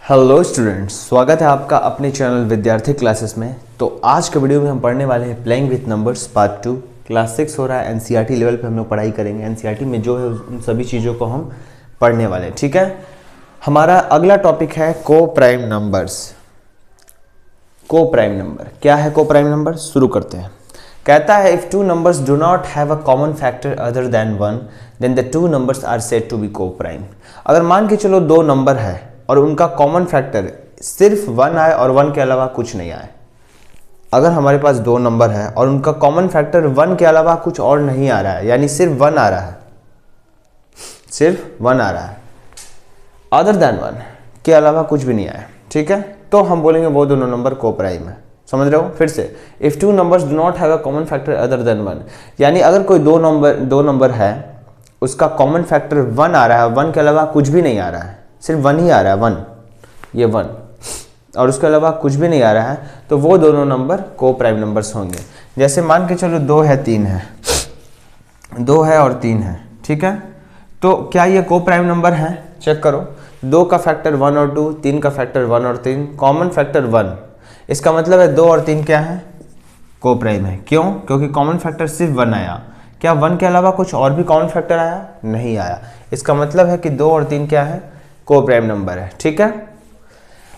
Hello students, स्वागत है आपका अपने चैनल विद्यार्थी क्लासेस में। तो आज के वीडियो में हम पढ़ने वाले हैं playing with numbers part 2। Class 6 हो रहा है, एनसीईआरटी लेवल पे हम लोग पढ़ाई करेंगे। एनसीईआरटी में जो है उन सभी चीज़ों को हम पढ़ने वाले हैं, ठीक है। हमारा अगला टॉपिक है को प्राइम नंबर्स। को प्राइम नंबर क्या है? को प्राइम नंबर शुरू करते हैं। कहता है if two numbers do not have a common factor other than one then the two numbers are said to be co prime. अगर मान के चलो दो नंबर है और उनका कॉमन फैक्टर सिर्फ वन आए और वन के अलावा कुछ नहीं आए। अगर हमारे पास दो नंबर है और उनका कॉमन फैक्टर वन के अलावा कुछ और नहीं आ रहा है, यानी सिर्फ वन आ रहा है, सिर्फ वन आ रहा है, अदर देन वन के अलावा कुछ भी नहीं आया, ठीक है, तो हम बोलेंगे वो दोनों नंबर को प्राइम है। समझ रहे हो? फिर से, if two numbers do not have a common factor other than one, यानी अगर कोई दो नंबर है, उसका कॉमन फैक्टर वन आ रहा है, वन के अलावा कुछ भी नहीं आ रहा है, सिर्फ वन ही आ रहा है, वन, ये वन, और उसके अलावा कुछ भी नहीं आ रहा है, तो वो दोनों नंबर को प्राइम नंबर्स होंगे। जैसे मान के चलो दो है तीन है, दो है और तीन है, ठीक है, तो क्या ये को प्राइम नंबर है? चेक करो, दो का फैक्टर वन और टू, तीन का फैक्टर वन और तीन, कॉमन फैक्टर वन, इसका मतलब है दो और तीन क्या है? को प्राइम है। क्यों? क्योंकि कॉमन फैक्टर सिर्फ वन आया। क्या वन के अलावा कुछ और भी कॉमन फैक्टर आया? नहीं आया। इसका मतलब है कि दो और तीन क्या है? को प्राइम नंबर है, ठीक है।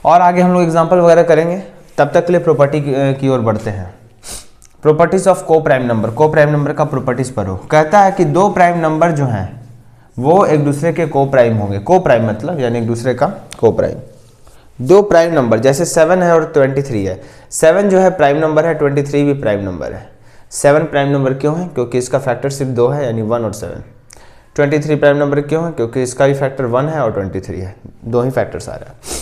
और आगे हम लोग एग्जांपल वगैरह करेंगे, तब तक के लिए प्रॉपर्टी की ओर बढ़ते हैं। प्रॉपर्टीज ऑफ को प्राइम नंबर। को प्राइम नंबर का प्रॉपर्टीज पढ़ो। कहता है कि दो प्राइम नंबर जो हैं वो एक दूसरे के को प्राइम होंगे। को प्राइम मतलब यानी एक दूसरे का को प्राइम। दो प्राइम नंबर जैसे 7 है और 23 है, 7 जो है प्राइम नंबर है, 23 भी प्राइम नंबर है। 7 प्राइम नंबर क्यों है? क्योंकि इसका फैक्टर सिर्फ दो है, यानी 1 और 7। 23 प्राइम नंबर क्यों है? क्योंकि इसका भी फैक्टर 1 है और 23 है, दो ही फैक्टर्स आ रहा है।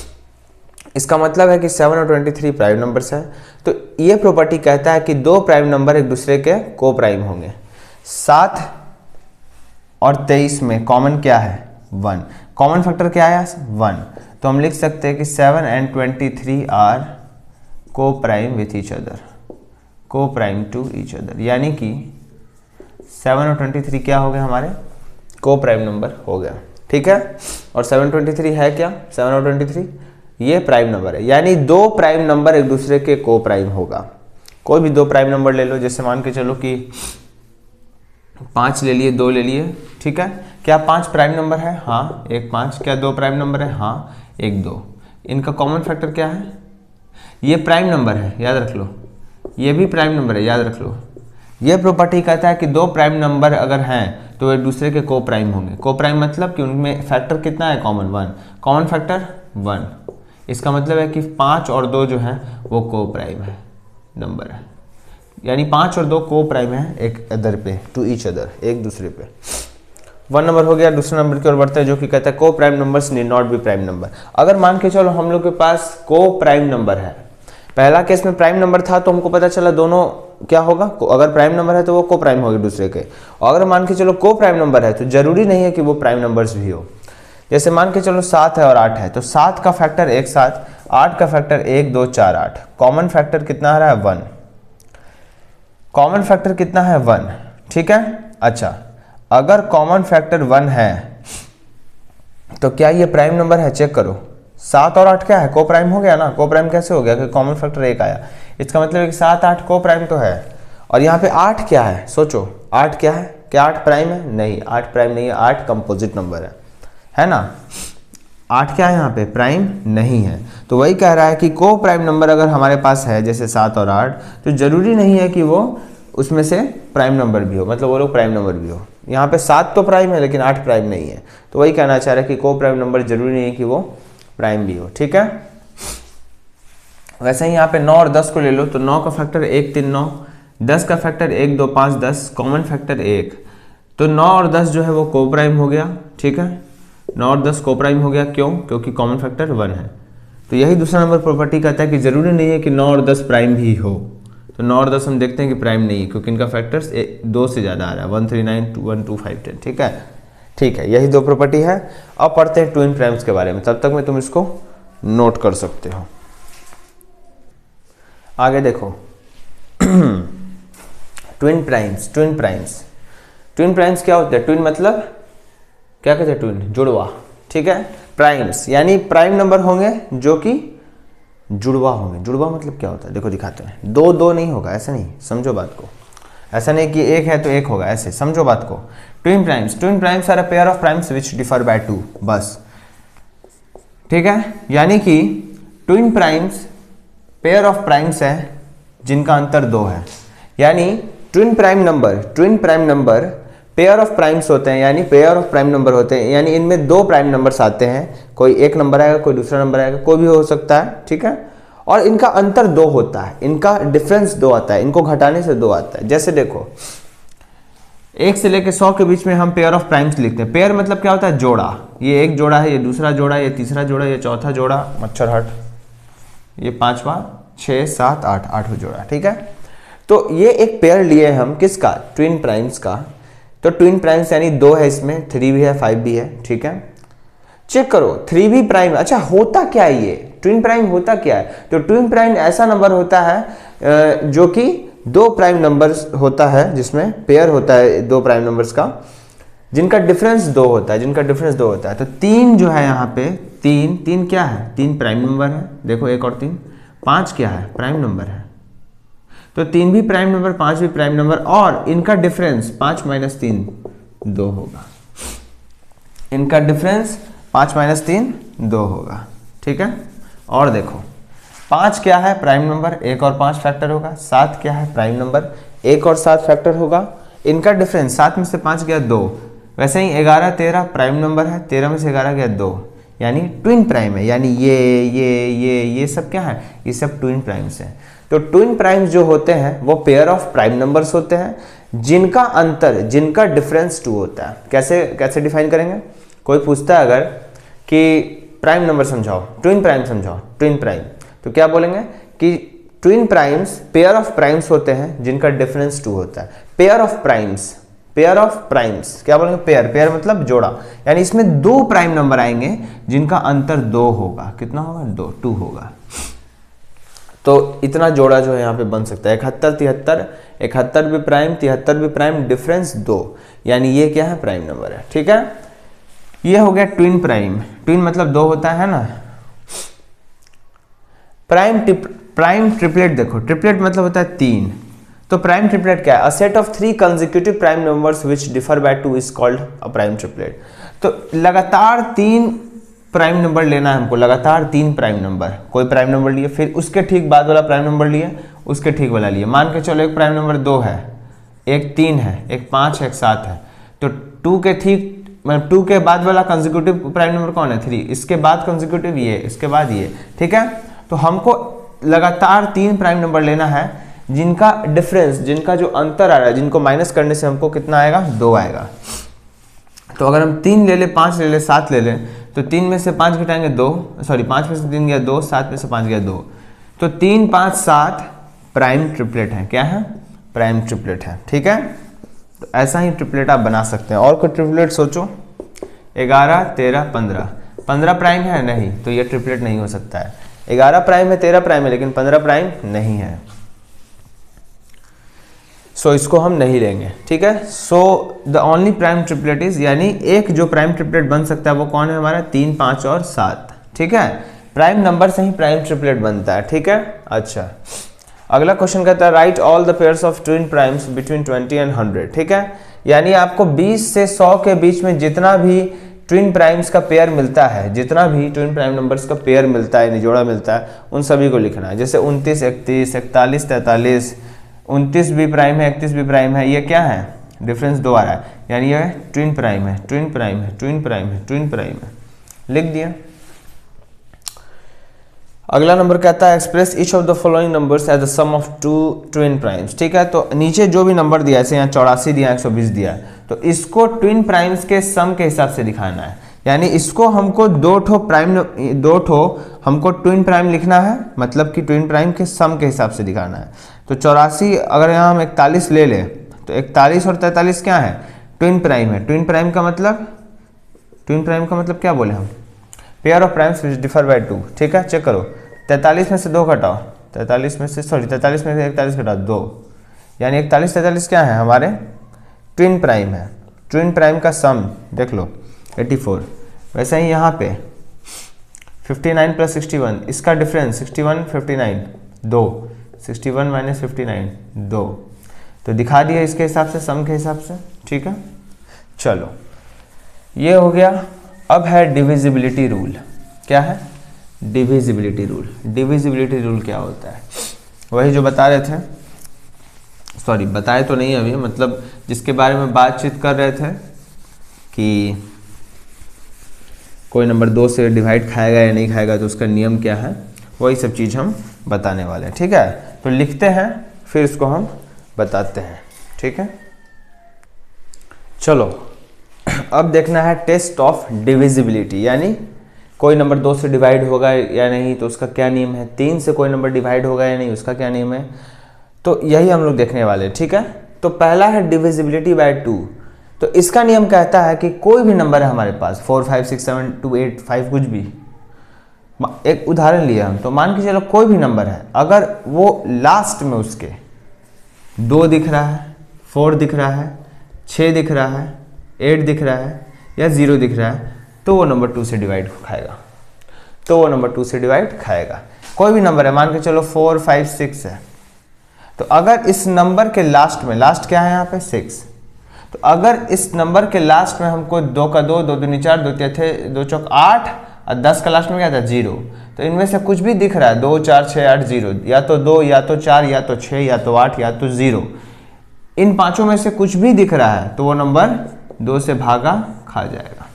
इसका मतलब है कि 7 और 23 प्राइम नंबर्स है। तो ये प्रॉपर्टी कहता है कि दो प्राइम नंबर एक दूसरे के को प्राइम होंगे। 7 और 23 में कॉमन क्या है? 1। कॉमन फैक्टर क्या आया? 1। तो हम लिख सकते हैं कि 7 and 23 आर को प्राइम विथ ईच अदर, को प्राइम टू ईच अदर, यानी कि 7 और 23 क्या हो गए? हमारे को प्राइम नंबर हो गया, ठीक है। और 7 23 है क्या? 7 और 23 ये प्राइम नंबर है, यानी दो प्राइम नंबर एक दूसरे के को प्राइम होगा। कोई भी दो प्राइम नंबर ले लो, जैसे मान के चलो कि 5 ले लिए, 2 ले लिए, ठीक है। क्या 5 प्राइम नंबर है? हाँ, एक 5। क्या 2 प्राइम नंबर है? हाँ, एक 2। इनका कॉमन फैक्टर क्या है? ये प्राइम नंबर है, याद रख लो, ये भी प्राइम नंबर है, याद रख लो। ये प्रॉपर्टी कहता है कि दो प्राइम नंबर अगर हैं तो एक दूसरे के को प्राइम होंगे। को प्राइम मतलब कि उनमें फैक्टर कितना है? कॉमन 1। कॉमन फैक्टर 1, इसका मतलब है कि 5 और 2 जो है वो को प्राइम है नंबर है, यानी 5 और 2 को प्राइम है एक अदर पे, टू ईच अदर, एक दूसरे पे। 1 नंबर हो गया। दूसरे नंबर की ओर बढ़ते हैं, जो कि कहता है को prime numbers need not be prime number. अगर मान के चलो हम लोग के पास को प्राइम नंबर है, पहला केस में प्राइम नंबर था तो हमको पता चला दोनों क्या होगा? अगर प्राइम नंबर है तो वो को प्राइम होगी दूसरे के। और अगर मान के चलो को प्राइम नंबर है तो जरूरी नहीं है कि वो प्राइम नंबर्स भी हो। जैसे मान के चलो 7 है और 8 है, तो 7 का फैक्टर एक साथ, 8 का फैक्टर 1 2 4 8, कॉमन फैक्टर कितना आ रहा है? 1। कॉमन फैक्टर कितना है? 1, ठीक है। अच्छा, अगर कॉमन फैक्टर 1 है तो क्या ये प्राइम नंबर है? चेक करो, 7 और 8 क्या है? को प्राइम हो गया ना। को प्राइम कैसे हो गया? कि कॉमन फैक्टर 1 आया। इसका मतलब है कि 7 8 को प्राइम तो है। और यहाँ पे 8 क्या है? सोचो, 8 क्या है? क्या 8 प्राइम है? नहीं, 8 प्राइम नहीं है, 8 कंपोजिट नंबर है ना। 8 क्या है यहाँ पे? प्राइम नहीं है। तो वही कह रहा है कि को प्राइम नंबर अगर हमारे पास है, जैसे 7 और 8, तो जरूरी नहीं है कि वो उसमें से प्राइम नंबर भी हो, मतलब वो लोग प्राइम नंबर भी हो। यहाँ पे 7 तो प्राइम है लेकिन 8 प्राइम नहीं है। तो वही कहना चाह रहा है कि को प्राइम नंबर जरूरी नहीं है कि वो प्राइम भी हो, ठीक है। वैसे ही यहाँ पे 9 और 10 को ले लो, तो 9 का फैक्टर 1 3 9, 10 का फैक्टर 1 2 5 10, कॉमन फैक्टर 1, तो 9 और 10 जो है वो को प्राइम हो गया, ठीक है। 9 और 10 को प्राइम हो गया, क्यों? क्योंकि कॉमन फैक्टर 1 है। तो यही दूसरा नंबर प्रॉपर्टी कहता है कि जरूरी नहीं है कि 9 और 10 प्राइम भी हो। तो 9 और 10 हम देखते हैं कि प्राइम नहीं है, क्योंकि इनका फैक्टर्स 2 से ज़्यादा आ रहा है, 1 3 9 2 1 2 5 10, ठीक है। ठीक है, यही दो प्रॉपर्टी है। अब पढ़ते हैं ट्विन प्राइम्स के बारे में, तब तक में तुम इसको नोट कर सकते हो। आगे देखो ट्विन प्राइम्स। ट्विन प्राइम्स क्या होते हैं? ट्विन मतलब क्या कहते हैं? ट्विन, जुड़वा, ठीक है। प्राइम्स यानी प्राइम नंबर होंगे जो कि जुड़वा होंगे। जुड़वा मतलब क्या होता है, देखो दिखाते हैं। दो दो नहीं होगा, ऐसा नहीं, समझो बात को। ऐसा नहीं कि एक है तो एक होगा, ऐसे समझो बात को। Twin primes are a pair of primes which differ by 2, बस, ठीक है। यानी कि twin primes pair of primes है जिनका अंतर 2 है। यानी twin prime number pair of primes होते हैं, यानी पेयर ऑफ प्राइम नंबर होते हैं, यानी इनमें 2 प्राइम नंबर्स आते हैं। कोई एक नंबर आएगा, कोई दूसरा नंबर आएगा, कोई भी हो सकता है, ठीक है। और इनका अंतर 2 होता है, इनका डिफरेंस 2 आता है, इनको घटाने से 2 आता है। जैसे देखो 1 से लेकर 100 के बीच में हम पेयर ऑफ प्राइम्स लिखते हैं। पेयर मतलब क्या होता है, जोड़ा। ये एक जोड़ा है, ये दूसरा जोड़ा, ये तीसरा जोड़ा, ये चौथा जोड़ा, मच्छर हट, ये पांचवा, 6 7 8 आठवां जोड़ा, ठीक है। तो ये एक पेयर लिए हम किसका, ट्विन प्राइम्स का। तो ट्विन प्राइम्स यानी 2 है, इसमें 3 भी है 5 भी है, ठीक है। चेक करो 3 भी प्राइम। अच्छा होता क्या है ये ट्विन प्राइम, होता क्या है? तो ट्विन प्राइम ऐसा नंबर होता है जो कि 2 प्राइम नंबर्स होता है, जिसमें पेयर होता है 2 प्राइम नंबर्स का, जिनका डिफरेंस 2 होता है। तो 3 जो है यहाँ पे, 3 क्या है, 3 प्राइम नंबर है। देखो 1 और 3, 5 क्या है, प्राइम नंबर है। तो 3 भी प्राइम नंबर, 5 भी प्राइम नंबर, और इनका डिफरेंस 5 - 3 2 होगा। इनका डिफरेंस 5 - 3 2 होगा, ठीक है। और देखो 5 क्या है, प्राइम नंबर, 1 और 5 फैक्टर होगा। 7 क्या है, प्राइम नंबर, 1 और 7 फैक्टर होगा। इनका डिफरेंस 7 में से 5 गया 2। वैसे ही 11 13 प्राइम नंबर है, 13 में से 11 गया 2, यानी ट्विन प्राइम है। यानी ये सब क्या है, ये सब ट्विन प्राइम्स हैं। तो ट्विन प्राइम्स जो होते हैं वो पेयर ऑफ प्राइम नंबर्स होते हैं जिनका अंतर, जिनका डिफरेंस 2 होता है। कैसे डिफाइन करेंगे? कोई पूछता है अगर कि प्राइम नंबर समझाओ, ट्विन प्राइम समझाओ, ट्विन प्राइम, तो क्या बोलेंगे कि twin primes pair of primes होते हैं जिनका डिफरेंस 2 होता है। पेयर ऑफ प्राइम्स क्या बोलेंगे, पेयर मतलब जोड़ा, यानी इसमें 2 प्राइम नंबर आएंगे जिनका अंतर 2 होगा। कितना होगा, 2 होगा। तो इतना जोड़ा जो है यहाँ पे बन सकता है। 71 73, 71 भी प्राइम, 73 भी प्राइम, डिफरेंस 2, यानी ये क्या है, प्राइम नंबर है, ठीक है। ये हो गया ट्विन प्राइम। ट्विन मतलब 2 होता है ना। प्राइम ट्रिपलेट, देखो ट्रिपलेट मतलब होता है 3। तो प्राइम ट्रिपलेट क्या है, a set of 3 consecutive prime numbers which differ by 2 is called a prime triplet. तो लगातार 3 प्राइम नंबर लेना है हमको, लगातार 3 प्राइम नंबर, कोई प्राइम नंबर लिए, फिर उसके ठीक बाद वाला प्राइम नंबर लिए, उसके ठीक वाला लिए। मान के चलो एक प्राइम नंबर 2 है, एक 3 है, एक 5 है, एक 7 है। तो 2 के ठीक मतलब 2 के बाद वाला कंसेक्यूटिव प्राइम नंबर कौन है, 3। इसके बाद कंसेक्यूटिव ये, इसके बाद ये, ठीक है। तो हमको लगातार 3 प्राइम नंबर लेना है जिनका डिफरेंस, जिनका जो अंतर आ रहा है, जिनको माइनस करने से हमको कितना आएगा, 2 आएगा। तो अगर हम 3 ले ले, 5 ले ले, 7 ले ले, तो 3 में से 5 घटाएंगे 2, 5 में से 3 गया 2, 7 में से 5 गया 2। तो 3 5 7 प्राइम ट्रिपलेट है। क्या है, प्राइम ट्रिपलेट है, ठीक है। तो ऐसा ही ट्रिपलेट आप बना सकते हैं। और कोई ट्रिपलेट सोचो, 11 13 15, 15 प्राइम है नहीं, तो ये ट्रिपलेट नहीं हो सकता है। 11 प्राइम है, 13 प्राइम है, लेकिन 15 प्राइम नहीं है, सो इसको हम नहीं लेंगे, ठीक है। So the only prime triplet is, यानी एक जो प्राइम ट्रिपलेट बन सकता है वो कौन है हमारा, 3 5 और 7, ठीक है। प्राइम नंबर से ही प्राइम ट्रिपलेट बनता है, ठीक है। अच्छा, अगला क्वेश्चन कहता है right all the pairs of twin primes between 20 and 100, ठीक है। यानी आपको 20 से 100 के बीच में जितना भी ट्विन प्राइम्स का पेयर मिलता है, जितना भी ट्विन प्राइम नंबर्स का पेयर मिलता है, जोड़ा मिलता है, उन सभी को लिखना है। जैसे 29 31 41 43, 29 भी प्राइम है, 31 भी प्राइम है, ये क्या है, डिफरेंस 2 आ रहा है, यानी ये ट्विन प्राइम है, ट्विन प्राइम है, ट्विन प्राइम है, ट्विन प्राइम है, लिख दिया। अगला नंबर कहता है express each of the following numbers as the sum of 2 twin primes, ठीक है। तो नीचे जो भी नंबर दिया है, जैसे यहाँ 84 दिया, 120 दिया है, तो इसको ट्विन प्राइम्स के सम के हिसाब से दिखाना है। यानी इसको हमको 2 ठो हमको ट्विन प्राइम लिखना है, मतलब कि ट्विन प्राइम के सम के हिसाब से दिखाना है। तो 84 अगर यहाँ हम 41 ले लें, तो 41 और 43 क्या है, ट्विन प्राइम है। ट्विन प्राइम का मतलब क्या बोले हम, pair of primes which differ by 2, ठीक है। चेक करो 43 में से 2 घटाओ, 43 में से 41 घटाओ 2, यानी 41 43 क्या है हमारे ट्विन प्राइम है। ट्विन प्राइम का सम देख लो 84। वैसे ही यहाँ पे 59 प्लस 61, इसका डिफरेंस 61 59 2, 61 माइनस 59 2, तो दिखा दिया इसके हिसाब से, सम के हिसाब से, ठीक है। चलो ये हो गया। अब है डिविजिबिलिटी रूल। क्या है? Divisibility rule. डिविजिबिलिटी रूल क्या होता है? वही जो बता रहे थे, सॉरी बताए तो नहीं अभी, मतलब जिसके बारे में बातचीत कर रहे थे कि कोई नंबर 2 से डिवाइड खाएगा या नहीं खाएगा, तो उसका नियम क्या है, वही सब चीज़ हम बताने वाले हैं, ठीक है। तो लिखते हैं फिर इसको हम बताते हैं, ठीक है। चलो अब देखना है टेस्ट ऑफ डिविजिबिलिटी, यानी कोई नंबर 2 से डिवाइड होगा या नहीं तो उसका क्या नियम है, 3 से कोई नंबर डिवाइड होगा या नहीं उसका क्या नियम है, तो यही हम लोग देखने वाले हैं, ठीक है। तो पहला है डिविजिबिलिटी बाय 2। तो इसका नियम कहता है कि कोई भी नंबर है हमारे पास 4 5 6 7 2 8 5 कुछ भी, एक उदाहरण लिया हम, तो मान के चलो कोई भी नंबर है, अगर वो लास्ट में उसके 2 दिख रहा है, 4 दिख रहा है, 6 दिख रहा है, 8 दिख रहा है या 0 दिख रहा है, तो वो नंबर 2 से डिवाइड खाएगा, तो वो नंबर 2 से डिवाइड खाएगा। कोई भी नंबर है, मान के चलो 4 5 6 है, तो अगर इस नंबर के लास्ट में, लास्ट क्या है यहाँ पे 6, तो अगर इस नंबर के लास्ट में हमको 2 का 2 2 दूनी 4 2 थे 2 चौक 8 और 10 का लास्ट में क्या था 0, तो इनमें से कुछ भी दिख रहा है 2 4 6 8 0, या तो 2 या तो 4 या तो 6 या तो 8 या तो 0, इन पांचों में से कुछ भी दिख रहा है तो वो नंबर 2 से भागा खा जाएगा।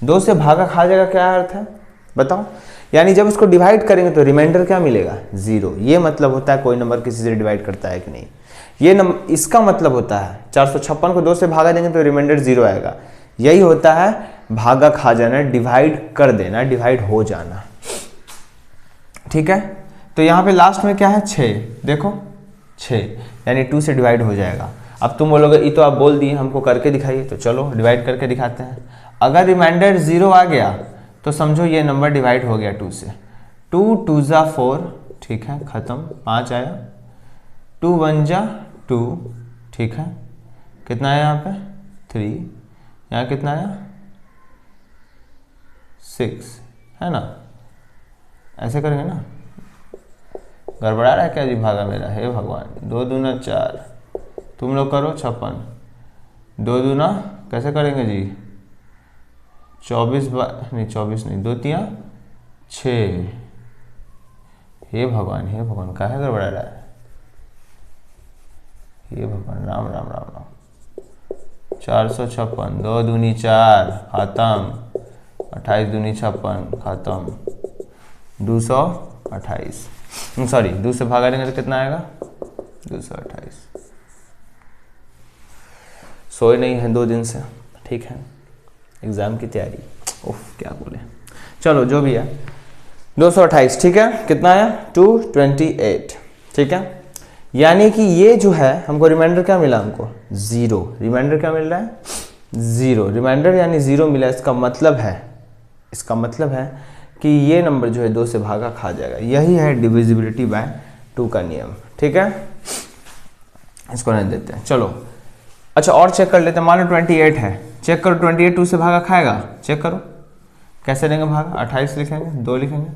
2 से भागा खा जाएगा क्या अर्थ है बताओ? यानी जब उसको डिवाइड करेंगे तो रिमाइंडर क्या मिलेगा 0। ये मतलब होता है कोई नंबर किसी से डिवाइड करता है कि नहीं, ये नंबर, इसका मतलब होता है 456 को 2 से भागा देंगे तो रिमाइंडर 0 आएगा। यही होता है भागा खा जाना, डिवाइड कर देना, डिवाइड हो जाना, ठीक है। तो यहाँ पे लास्ट में क्या है 6, देखो 6, यानी 2 से डिवाइड हो जाएगा। अब तुम बोलोगे ये तो आप बोल दिए, हमको करके दिखाइए, तो चलो डिवाइड करके दिखाते हैं। अगर रिमाइंडर 0 आ गया तो समझो ये नंबर डिवाइड हो गया 2 से, 2 2 जा 4, ठीक है, खत्म, 5 आया, 2 1 जा 2, ठीक है, कितना आया यहाँ पे 3, यहाँ कितना आया 6, है ना, ऐसे करेंगे ना, गड़बड़ा रहा है क्या जी भागा मेरा, हे भगवान, 2 दूना 4, तुम लोग करो 56, 2 दूना कैसे करेंगे जी 24 नहीं 24 नहीं 2 3 6, हे भगवान काहे गड़बड़ा रहा है, हे भगवान, राम राम राम राम, 456, 2 दूनी 4 खत्म, 28 दूनी 56 खत्म, 228, सॉरी 2 से भागा देंगे तो कितना आएगा 228। सोए नहीं है 2 दिन से, ठीक है, एग्जाम की तैयारी, उफ क्या बोले, चलो जो भी है 228, ठीक है, कितना आया 228, ठीक है। यानी कि ये जो है हमको रिमाइंडर क्या मिला, हमको 0, रिमाइंडर क्या मिल रहा है 0, रिमाइंडर यानी 0 मिला। इसका मतलब है कि ये नंबर जो है 2 से भागा खा जाएगा। यही है डिविजिबिलिटी बाय 2 का नियम, ठीक है, इसको नहीं देते हैं। चलो अच्छा और चेक कर लेते हैं, मान लो 28 है, चेक करो 28 2 से भागा खाएगा, चेक करो कैसे देंगे भागा, 28 लिखेंगे, 2 लिखेंगे,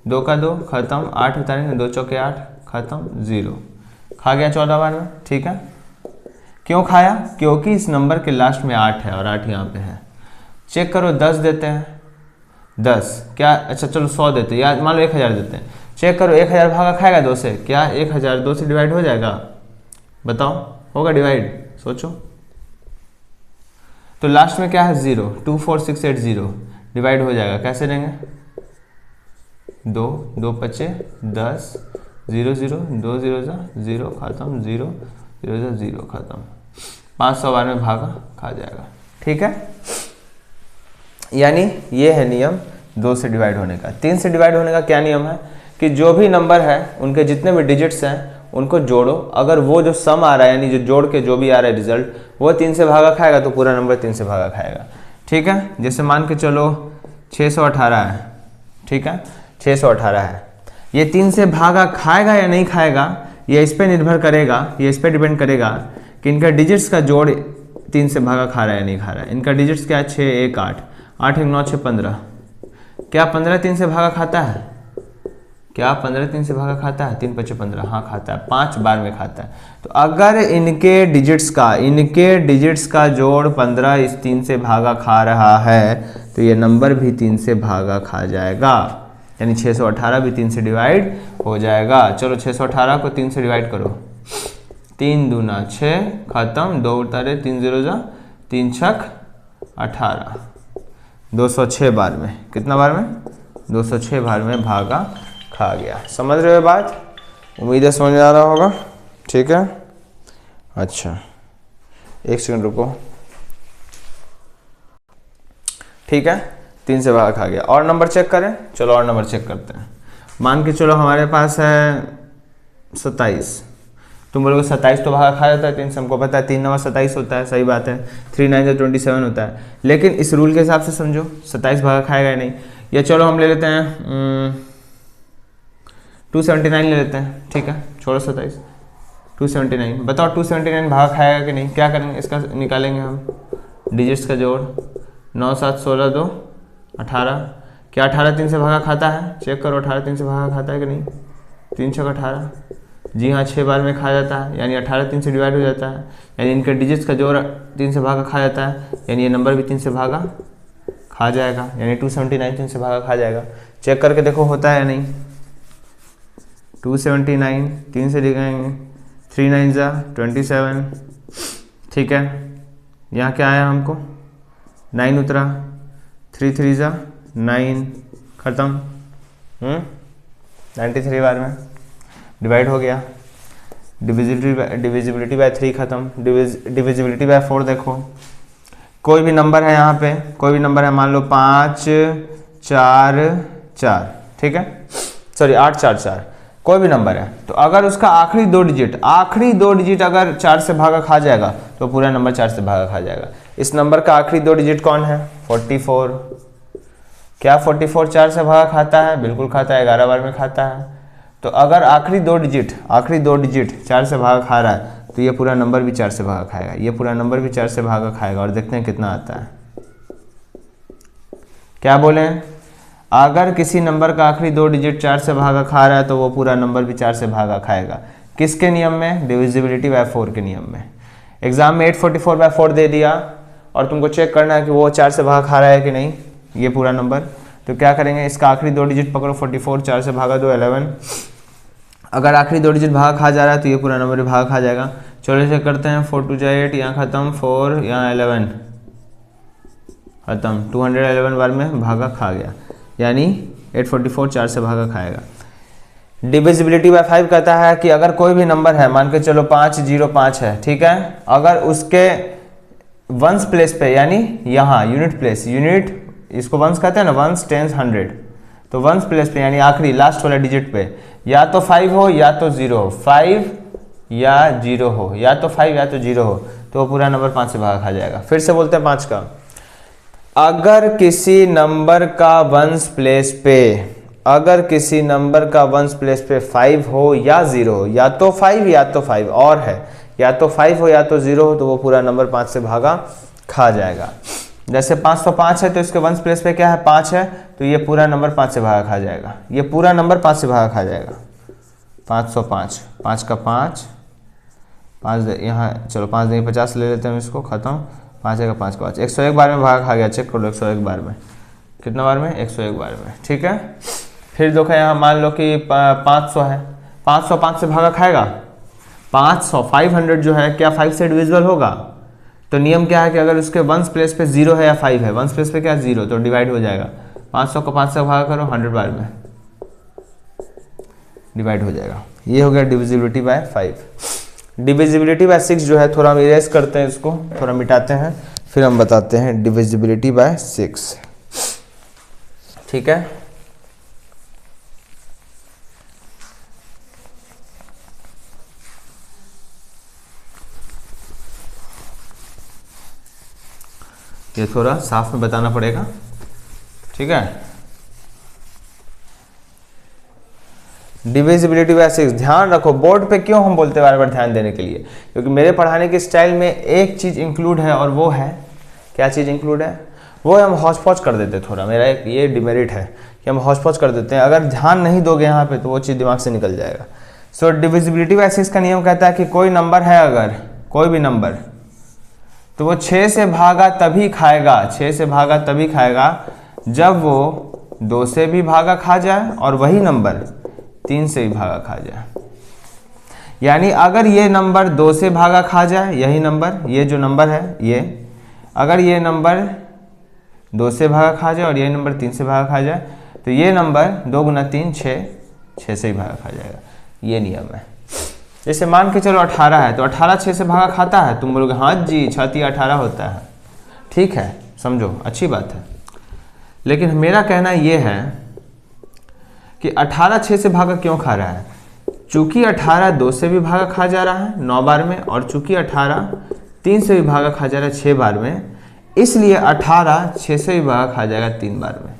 2 का 2 खत्म, 8 उतारेंगे, 2 चौके 8 खत्म, 0, खा गया 14 बार में, ठीक है। क्यों खाया? क्योंकि इस नंबर के लास्ट में 8 है और 8 यहाँ पे है। चेक करो 10 देते हैं, 10 क्या, अच्छा चलो 100 देते हैं, या मान लो 1000 देते हैं, चेक करो 1000 भागा खाएगा 2 से, क्या 1000 2 से डिवाइड हो जाएगा, बताओ होगा डिवाइड, सोचो। तो लास्ट में क्या है 0, 2 4 6 8 0, डिवाइड हो जाएगा, कैसे देंगे 2 2 5 10, 0 0 2 0 जा 0 खत्म, 0 0 जा 0 खत्म, 500 बार में भागा खा जाएगा, ठीक है। यानी ये है नियम 2 से डिवाइड होने का। 3 से डिवाइड होने का क्या नियम है कि जो भी नंबर है उनके जितने भी डिजिट्स हैं उनको जोड़ो, अगर वो जो सम आ रहा है यानी जो जोड़ के जो भी आ रहा है रिजल्ट वो 3 से भागा खाएगा तो पूरा नंबर 3 से भागा खाएगा, ठीक है। जैसे मान के चलो 618 है, ठीक है, 618 है, ये 3 से भागा खाएगा या नहीं खाएगा ये इस पर निर्भर करेगा, ये इस पर डिपेंड करेगा कि इनका डिजिट्स का जोड़ 3 से भागा खा रहा है या नहीं खा रहा है। इनका डिजिट्स क्या है 6 1 8 8 1 9 6 15, क्या 15 3 से भागा खाता है? क्या 15 3 से भागा खाता है? 3 5 15, हाँ खाता है, 5 बार में खाता है। तो अगर इनके डिजिट्स का जोड़ 15 इस 3 से भागा खा रहा है तो ये नंबर भी 3 से भागा खा जाएगा, यानी 618 भी 3 से डिवाइड हो जाएगा। चलो 618 को 3 से डिवाइड करो, 3 दूना 6, खत्म, 2 उतारे 3 0 जा, 3 छक 18, 206 बार में, कितना बार में? 206 बार में भागा खा गया। समझ रहे हो बात? उम्मीद है समझ में आ रहा होगा। ठीक है, अच्छा 1 सेकंड रुको। ठीक है, 3 से भागा खा गया। और नंबर चेक करें, चलो और नंबर चेक करते हैं। मान के चलो हमारे पास है 27, तुम बोलोगे 27 तो भागा खा जाता है 3 से, हमको पता है 3 नंबर 27 होता है, सही बात है, 3 9 27 होता है, लेकिन इस रूल के हिसाब से समझो 27 भागा खाएगा या नहीं। या चलो हम ले लेते हैं 279 ले लेते हैं, ठीक है, छोड़ो 27, 279, बताओ 279 भागा खाएगा कि नहीं? क्या करेंगे, इसका निकालेंगे हम डिजिट्स का जोड़, 9 7 16 2 18, क्या 18 3 से भागा खाता है? चेक करो 18 3 से भागा खाता है कि नहीं? 3 6 18, जी हाँ 6 बार में खा जाता है, यानी 18 3 से डिवाइड हो जाता है, यानी इनके डिजिट्स का जोड़ 3 से भागा खा जाता है, यानी ये नंबर भी 3 से भागा खा जाएगा, यानी 279 3 से भागा खा जाएगा। चेक करके देखो होता है या नहीं। 279 3 से लिखेंगे, 3 9 जा 27, ठीक है, यहाँ क्या आया हमको? 9 उतरा, 3 3 जा 9, खत्म, 93 बार में डिवाइड हो गया। डिविजिबिलिटी बाय 3 खत्म, डिविजिबिलिटी बाय 4 देखो, कोई भी नंबर है यहाँ पे, कोई भी नंबर है, मान लो 5 4 4, ठीक है, सॉरी 8 4 4, कोई भी नंबर है, तो अगर उसका आखिरी दो डिजिट अगर 4 से भागा खा जाएगा तो पूरा नंबर 4 से भागा खा जाएगा। इस नंबर का आखिरी 2 डिजिट कौन है? 44। क्या 44 4 से भागा खाता है? बिल्कुल खाता है, 11 बार में खाता है। तो अगर आखिरी दो डिजिट 4 से भागा खा रहा है तो ये पूरा नंबर भी 4 से भागा खाएगा, ये पूरा नंबर भी 4 से भागा खाएगा। और देखते हैं कितना आता है। क्या बोले? अगर किसी नंबर का आखिरी 2 डिजिट 4 से भागा खा रहा है तो वो पूरा नंबर भी 4 से भागा खाएगा। किसके नियम में? डिविजिबिलिटी बाय 4 के नियम में। एग्जाम में 844 बाय 4 दे दिया और तुमको चेक करना है कि वो 4 से भागा खा रहा है कि नहीं, ये पूरा नंबर। तो क्या करेंगे, इसका आखिरी 2 डिजिट पकड़ो, 44, 4 से भागा 2 11। अगर आखिरी 2 डिजिट भागा खा जा रहा है तो ये पूरा नंबर भी भागा खा जाएगा। चलो इसे करते हैं, 4 2 जा 8, यहाँ खत्म, 4 यहाँ 11 खत्म, 211 बार में भागा खा गया, यानी 844 4 से भागा खाएगा। डिविजिबिलिटी बाय 5 कहता है कि अगर कोई भी नंबर है, मान के चलो 505 है, ठीक है, अगर उसके वंस प्लेस पे, यानी यहाँ यूनिट प्लेस, यूनिट इसको वंस कहते हैं ना, वंस टेंस 100, तो वंस प्लेस पे यानी आखिरी लास्ट वाला डिजिट पे या तो 5 हो या तो 0 हो, 5 या 0 हो, या तो 5 या तो 0 हो, तो वो पूरा नंबर 5 से भागा खा जाएगा। फिर से बोलते हैं 5 का, अगर किसी नंबर का वंस प्लेस पे, अगर किसी नंबर का वंस प्लेस पे 5 हो या 0 हो, या तो 5 या तो 5 और है, या तो 5 हो या तो 0 हो, तो वो पूरा नंबर 5 से भागा खा जाएगा। जैसे 505 है तो इसके वंस प्लेस पे क्या है, 5 है, तो ये पूरा नंबर 5 से भागा खा जाएगा, ये पूरा नंबर 5 से भागा खा जाएगा। 505, 5 का 5, 5 यहाँ, चलो 5 नहीं 50 ले लेते हैं इसको, खत्म, 5 का 5 का 5, 101 बार में भागा खा गया। चेक कर लो 101 बार में, कितना बार में? 101 बार में, ठीक है। फिर देखो यहाँ मान लो कि 500 है, 505 से भागा खाएगा, 500 500 जो है क्या 5 से डिविजिबल होगा? तो नियम क्या है कि अगर उसके वंस प्लेस पे 0 है या 5 है, वंस प्लेस पे क्या 0, तो डिवाइड हो जाएगा। 500 को 5 से भागा करो, 100 बार में डिवाइड हो जाएगा। ये हो गया डिविजिबिलिटी बाय 5। डिविजिबिलिटी बाय 6 जो है, थोड़ा हम इरेज करते हैं इसको, थोड़ा मिटाते हैं, फिर हम बताते हैं डिविजिबिलिटी बाय 6, ठीक है। ये थोड़ा साफ में बताना पड़ेगा, ठीक है। डिविजिबिलिटी बाय 6, ध्यान रखो बोर्ड पे क्यों हम बोलते हैं बार बार ध्यान देने के लिए, क्योंकि मेरे पढ़ाने के स्टाइल में एक चीज इंक्लूड है और वो है, क्या चीज इंक्लूड है? वो हम हौच पौच कर देते थोड़ा, मेरा एक ये डिमेरिट है कि हम हौच पौच कर देते हैं। अगर ध्यान नहीं दोगे यहाँ पे तो वो चीज़ दिमाग से निकल जाएगा। सो डिविजिबिलिटी बाय 6 का नियम कहता है कि कोई नंबर है, अगर कोई भी नंबर, तो वो 6 से भागा तभी खाएगा, 6 से भागा तभी खाएगा जब वो 2 से भी भागा खा जाए और वही नंबर 3 से भी भागा खा जाए। यानी अगर ये नंबर 2 से भागा खा जाए, यही नंबर, ये जो नंबर है ये, अगर ये नंबर 2 से भागा खा जाए और ये नंबर 3 से भागा खा जाए, तो ये नंबर 2 गुना 3 6, 6 से ही भागा खा जाएगा। ये नियम है। जैसे मान के चलो 18 है, तो 18 6 से भागा खाता है, तुम बोलोगे हाँ जी 6 18 होता है, ठीक है, समझो, अच्छी बात है। लेकिन मेरा कहना ये है कि 18 6 से भागा क्यों खा रहा है? चूंकि 18 2 से भी भागा खा जा रहा है 9 बार में, और चूंकि 18 3 से भी भागा खा जा रहा है 6 बार में, इसलिए 18 6 से भी भागा खा जाएगा 3 बार में।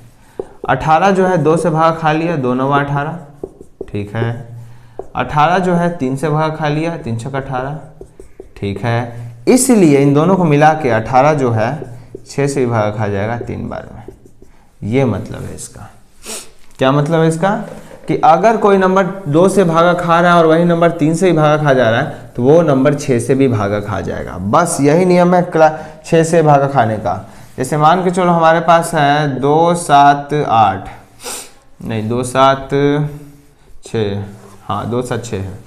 18 जो है 2 से भागा खा लिया, 2 9 18, ठीक है। 18 जो है 3 से भागा खा लिया, 3 6 18, ठीक है। इसलिए इन दोनों को मिला के 18 जो है 6 से भी भागा खा जाएगा 3 बार में। ये मतलब है इसका। क्या मतलब है इसका? कि अगर कोई नंबर 2 से भागा खा रहा है और वही नंबर 3 से भी भागा खा जा रहा है, तो वो नंबर 6 से भी भागा खा जाएगा। बस यही नियम है 6 से भागा खाने का। जैसे मान के चलो हमारे पास है 2 7 8, नहीं 2 7 6, हाँ 2 7 6 है,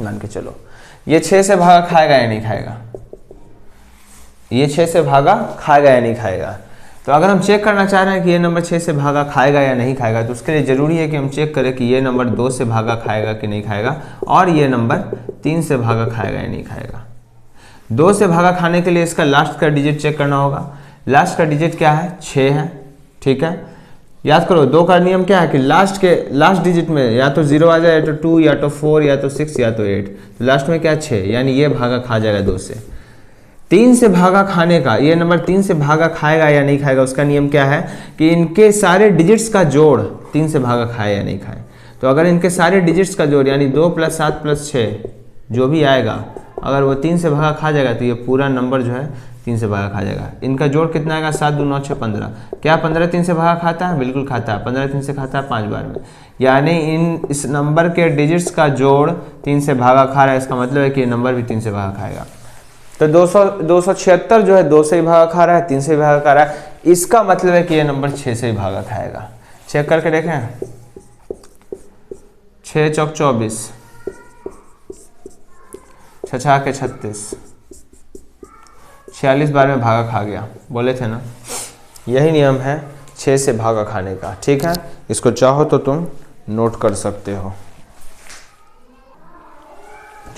मान के चलो ये 6 से भागा खाएगा या नहीं खाएगा? ये 6 से भागा खाएगा या नहीं खाएगा? तो अगर हम चेक करना चाह रहे हैं कि ये नंबर 6 से भागा खाएगा या नहीं खाएगा, तो उसके लिए ज़रूरी है कि हम चेक करें कि ये नंबर 2 से भागा खाएगा कि नहीं खाएगा, और ये नंबर 3 से भागा खाएगा या नहीं खाएगा। 2 से भागा खाने के लिए इसका लास्ट का डिजिट चेक करना होगा। लास्ट का डिजिट क्या है? 6 है, ठीक है। याद करो 2 का नियम क्या है कि लास्ट डिजिट में या तो 0 आ जाए, या तो 2, या तो 4, या तो 6, या तो 8। तो लास्ट में क्या 6, यानी ये भागा खा जाएगा 2 से। 3 से भागा खाने का, ये नंबर 3 से भागा खाएगा या नहीं खाएगा, उसका नियम क्या है कि इनके सारे डिजिट्स का जोड़ 3 से भागा खाए या नहीं खाए। तो अगर इनके सारे डिजिट्स का जोड़ यानी 2 + 7 + 6 जो भी आएगा, अगर वो 3 से भागा खा जाएगा तो ये पूरा नंबर जो है 3 से भागा खा जाएगा। इनका जोड़ कितना आएगा? 7 2 9 6 15। क्या 15 3 से भागा खाता है? बिल्कुल खाता है। 15 3 से खाता है 5 बार में, यानी इस नंबर के डिजिट्स का जोड़ 3 से भागा खा रहा है। इसका मतलब है कि ये नंबर भी 3 से भागा खाएगा। तो 276 जो है 2 से ही भागा खा रहा है, 3 से भी भागा खा रहा है, इसका मतलब है कि ये नंबर 6 से ही भागा खाएगा। चेक करके देखें, 6 चौक 24, 6 छाके 36, 46 बार में भागा खा गया। बोले थे ना, यही नियम है 6 से भागा खाने का, ठीक है। इसको चाहो तो तुम नोट कर सकते हो।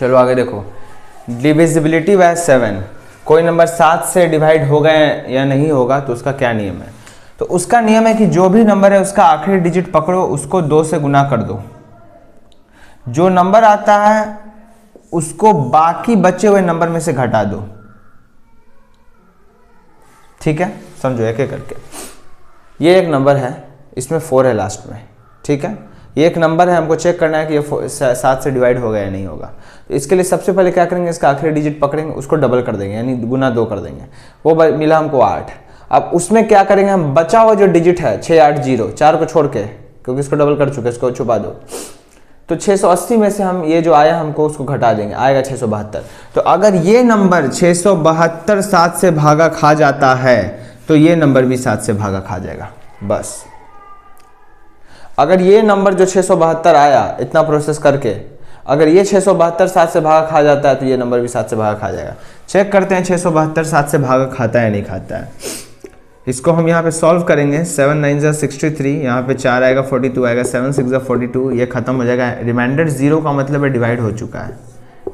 चलो आगे देखो, डिविजिबिलिटी बाय 7। कोई नंबर 7 से डिवाइड होगा या नहीं होगा, तो उसका क्या नियम है? तो उसका नियम है कि जो भी नंबर है उसका आखिरी डिजिट पकड़ो, उसको 2 से गुना कर दो। जो नंबर आता है उसको बाकी बचे हुए नंबर में से घटा दो, ठीक है। समझो एक एक करके। ये एक नंबर है, इसमें 4 है लास्ट में, ठीक है। ये एक नंबर है, हमको चेक करना है कि ये 7 से डिवाइड होगा या नहीं होगा। तो इसके लिए सबसे पहले क्या करेंगे, इसका आखिरी डिजिट पकड़ेंगे, उसको डबल कर देंगे, यानी गुना 2 कर देंगे। वो मिला हमको 8। अब उसमें क्या करेंगे हम, बचा हुआ जो डिजिट है 6 8 0, 4 को छोड़ के, क्योंकि इसको डबल कर चुके, इसको छुपा दो। तो 680 में से हम ये जो आया हमको उसको घटा देंगे, आएगा 672। तो अगर ये नंबर 672 7 से भागा खा जाता है, तो ये नंबर भी 7 से भागा खा जाएगा। बस अगर ये नंबर जो 672 आया इतना प्रोसेस करके, अगर ये 672 7 से भागा खा जाता है, तो ये नंबर भी 7 से भागा खा जाएगा। चेक करते हैं 672 7 से भागा खाता है या नहीं खाता है। इसको हम यहाँ पे सॉल्व करेंगे। 7 9 ज़ा 63, यहाँ पे 4 आएगा 42 आएगा, 7 6 ज़ा 42, ये खत्म हो जाएगा। रिमाइंडर 0 का मतलब है डिवाइड हो चुका है,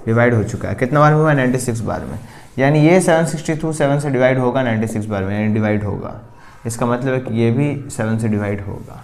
डिवाइड हो चुका है। कितना बार में हुआ? 96 बार में। यानी ये 762 7 से डिवाइड होगा 96 बार में, यानी डिवाइड होगा। इसका मतलब है कि ये भी 7 से डिवाइड होगा।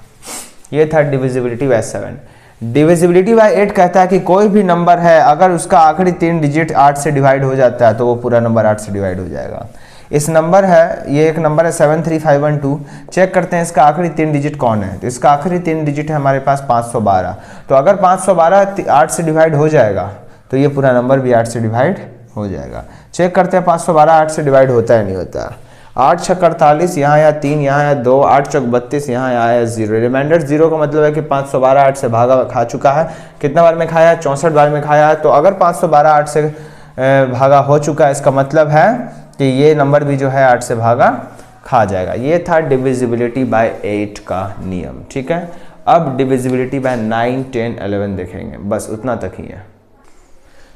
ये था डिविजिबिलिटी बाय 7। डिविजिबिलिटी बाय 8 कहता है कि कोई भी नंबर है, अगर उसका आखिरी 3 डिजिट 8 से डिवाइड हो जाता है, तो वो पूरा नंबर 8 से डिवाइड हो जाएगा। इस नंबर है, ये एक नंबर है 73512। चेक करते हैं इसका आखिरी 3 डिजिट कौन है। तो इसका आखिरी 3 डिजिट है हमारे पास 512। तो अगर 512 8 से डिवाइड हो जाएगा, तो ये पूरा नंबर भी 8 से डिवाइड हो जाएगा। चेक करते हैं 512 8 से डिवाइड होता है नहीं होता। 8 छक 48, यहाँ आया 3, यहाँ आया 2, 8 चौक 32, यहाँ आया 0। रिमाइंडर 0 का मतलब है कि 512 8 से भागा खा चुका है। कितना बार में खाया है? 64 बार में खाया है। तो अगर 512 8 से भागा हो चुका है, इसका मतलब है कि ये नंबर भी जो है 8 से भागा खा जाएगा। ये था डिविजिबिलिटी बाय 8 का नियम, ठीक है। अब डिविजिबिलिटी बाय 9, 10, 11 देखेंगे, बस उतना तक ही है।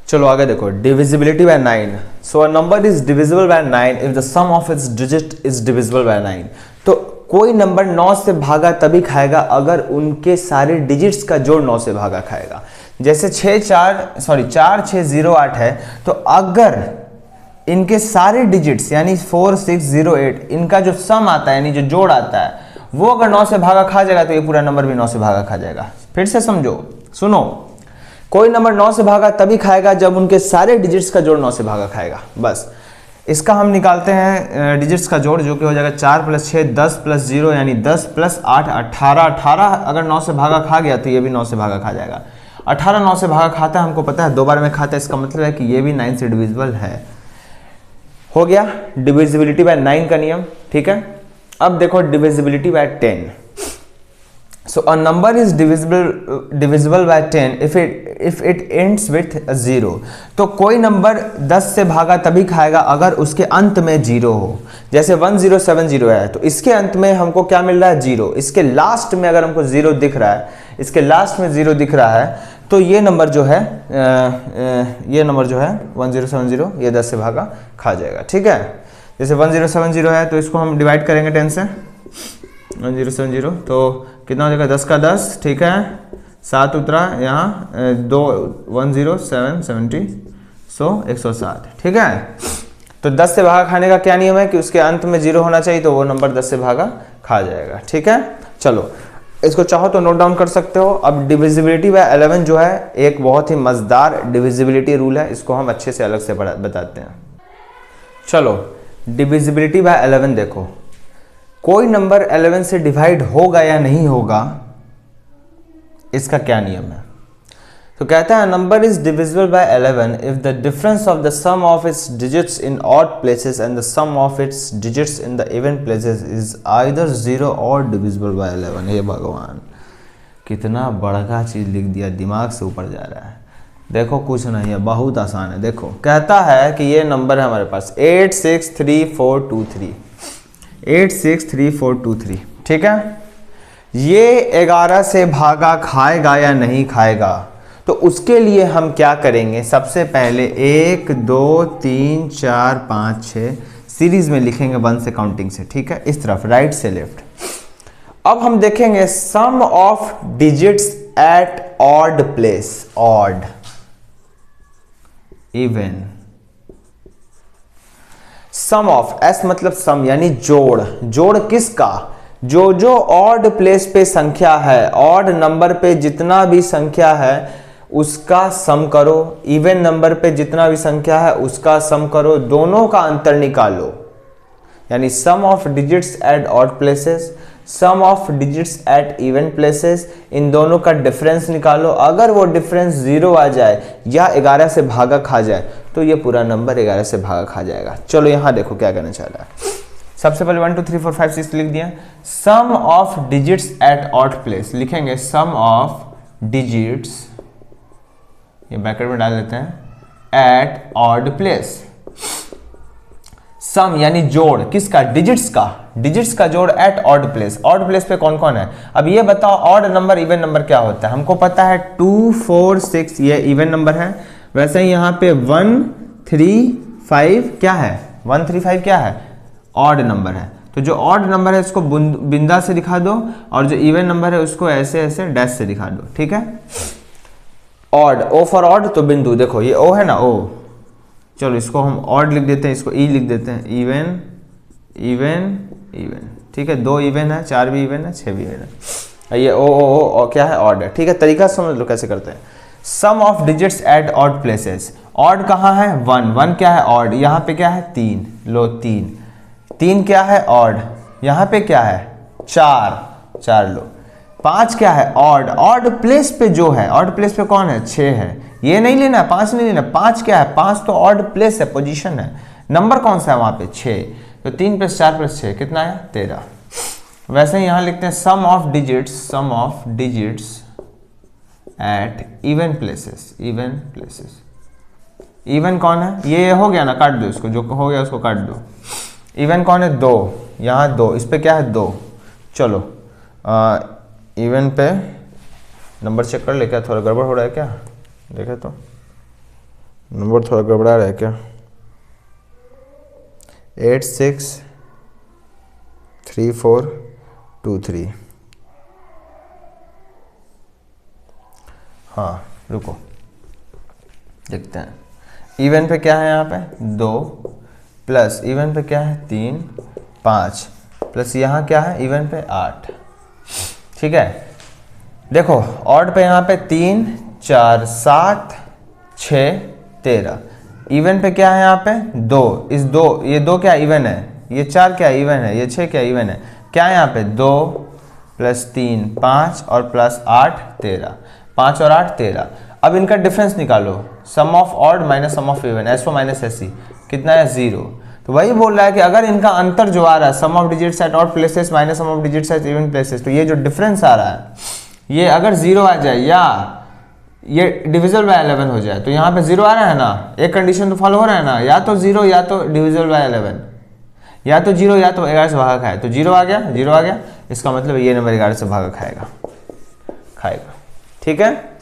चलो आगे देखो, divisibility by 9। So a number is divisible by 9 if the sum of its digit is divisible by 9। तो कोई नंबर 9 से भागा तभी खाएगा अगर उनके सारे डिजिट्स का जोड़ 9 से भागा खाएगा। जैसे 4 6 0 8 है, तो अगर इनके सारे डिजिट्स यानी 4 6 0 8 इनका जो सम आता है यानी जो जोड़ आता है वो अगर 9 से भागा खा जाएगा तो ये पूरा नंबर भी 9 से भागा खा जाएगा। फिर से समझो, सुनो, कोई नंबर 9 से भागा तभी खाएगा जब उनके सारे डिजिट्स का जोड़ 9 से भागा खाएगा। बस इसका हम निकालते हैं डिजिट्स का जोड़, जो कि हो जाएगा 4 + 6 10 + 0 यानी 10 + 8 18। 18 अगर 9 से भागा खा गया तो ये भी 9 से भागा खा जाएगा। 18 9 से भागा खाता है, हमको पता है 2 बार में खाता है, इसका मतलब है कि ये भी 9 से डिविजिबल है। हो गया डिविजिबिलिटी बाय 9 का नियम, ठीक है। अब देखो divisibility bye 10। So a number is divisible by 10 if it ends with a 0। तो कोई नंबर 10 से भागा तभी खाएगा अगर उसके अंत में 0 हो। जैसे 1070 है तो इसके अंत में हमको क्या मिल रहा है? 0। इसके लास्ट में अगर हमको 0 दिख रहा है, इसके लास्ट में 0 दिख रहा है, तो ये नंबर जो है 1070 ये 10 से भागा खा जाएगा, ठीक है। जैसे 1070 है तो इसको हम डिवाइड करेंगे 10 से, 1070 तो कितना हो जाएगा? 10 का 10, ठीक है, 7 उतरा यहाँ 2 107 70 100 107, ठीक है। तो 10 से भागा खाने का क्या नियम है कि उसके अंत में 0 होना चाहिए, तो वो नंबर 10 से भागा खा जाएगा, ठीक है। चलो इसको चाहो तो नोट डाउन कर सकते हो। अब डिविजिबिलिटी बाय 11 जो है एक बहुत ही मजेदार डिविजिबिलिटी रूल है, इसको हम अच्छे से अलग से बताते हैं। चलो डिविजिबिलिटी बाय 11 देखो, कोई नंबर 11 से डिवाइड होगा या नहीं होगा, इसका क्या नियम है? तो कहता है number is divisible by 11 if the difference of the sum of its digits in odd places and the sum of its digits in the even places is either 0 और डिविजिबल बाय 11। हे भगवान, कितना बड़का चीज लिख दिया, दिमाग से ऊपर जा रहा है। देखो कुछ नहीं है, बहुत आसान है। देखो कहता है कि ये नंबर है हमारे पास 863423, 863423, ठीक है। ये 11 से भागा खाएगा या नहीं खाएगा, तो उसके लिए हम क्या करेंगे? सबसे पहले 1 2 3 4 5 6 सीरीज में लिखेंगे 1 से काउंटिंग से, ठीक है, इस तरफ राइट से लेफ्ट। अब हम देखेंगे sum of digits at odd place, odd even. Sum of, S मतलब सम यानी जोड़, जोड़ किसका? जो ऑड प्लेस पे संख्या है, ऑड नंबर पे जितना भी संख्या है उसका सम करो, इवन नंबर पे जितना भी संख्या है उसका सम करो, दोनों का अंतर निकालो। यानी sum of digits at odd places, sum of digits at even places, इन दोनों का डिफरेंस निकालो। अगर वो डिफरेंस 0 आ जाए या 11 से भागा खा जाए तो ये पूरा नंबर 11 से भागा खा जाएगा। चलो यहां देखो क्या कहना चाह रहा है। सबसे पहले 1 2 3 4 5 6 लिख दिया। Sum of digits at odd place लिखेंगे, सम ऑफ डिजिट्स, ये ब्रैकेट में डाल देते हैं, एट ऑड प्लेस। सम यानी जोड़ किसका? डिजिट्स का, डिजिट्स का जोड़ at odd place. Odd place पे कौन कौन है? अब ये बताओ ऑड नंबर इवन नंबर क्या होता है? हमको पता है 2 4 6 ये इवन नंबर है, वैसे ही यहाँ पे 1 3 5 क्या है? 1 3 5 क्या है? ऑड नंबर है। तो जो ऑड नंबर है उसको बिंदा से दिखा दो और जो इवन नंबर है उसको ऐसे ऐसे डैश से दिखा दो, ठीक है। ऑड, ओ फॉर ऑड तो बिंदु, देखो ये ओ है ना, ओ, चलो इसको हम ऑड लिख देते हैं, इसको ई लिख देते हैं, इवन इवन इवन, ठीक है। 2 इवन है, 4 भी इवन है, 6 भी इवन है। ये ओ क्या है? ऑड है, ठीक है। तरीका समझ लो कैसे करते हैं। Sum of digits at odd places, odd कहाँ है? 1, 1 क्या है? ऑड, यहाँ पे क्या है? 3, लो 3, 3 क्या है? ऑड, यहाँ पे क्या है? 4, 4 लो। 5 क्या है? ऑड, ऑड प्लेस पे जो है, ऑड प्लेस पे कौन है? 6 है, ये नहीं लेना है, 5 नहीं लेना। 5 क्या है? 5 तो ऑड प्लेस है, पोजीशन है, नंबर कौन सा है वहां पे? 6। तो 3 + 4 + 6 कितना आया 13। वैसे ही यहाँ लिखते हैं sum of digits at even places. Even कौन है, ये हो गया ना, काट दो इसको, जो हो गया उसको काट दो। इवन कौन है 2, यहाँ 2, इस पे क्या है 2। चलो इवन पे नंबर चेक कर ले, क्या थोड़ा गड़बड़ हो रहा है क्या, देखे तो नंबर थोड़ा गड़बड़ा रहा है क्या। 8 6 3 4 2 3। हाँ रुको देखते हैं। इवन पे क्या है यहाँ पे 2 प्लस इवन पे क्या है 3 5 प्लस यहाँ क्या है इवन पे 8। ठीक है, देखो ऑड पे यहाँ पे 3 4 7 6 13। इवन पे क्या है यहाँ पे 2, इस 2 ये 2 क्या इवन है, ये 4 क्या इवन है, ये 6 क्या इवन है। क्या है यहाँ पे 2 + 3 5 और प्लस 8 13। 5 और 8 13। अब इनका डिफरेंस निकालो, sum of odd minus sum of even, SO minus SC कितना है 0। तो वही बोल रहा है कि अगर इनका अंतर जो आ रहा है sum of digits at odd places minus sum of digits at even places, तो ये जो डिफरेंस आ रहा है ये अगर 0 आ जाए या ये डिविजिबल बाय 11 हो जाए, तो यहाँ पे 0 आ रहा है ना, एक कंडीशन तो फॉलो हो रहा है ना, या तो 0 या तो डिविजिबल बाय 11, या तो 0 या तो 11 से भागा खाए। तो 0 आ गया, 0 आ गया, इसका मतलब ये नंबर 11 से भागा खाएगा। ठीक है,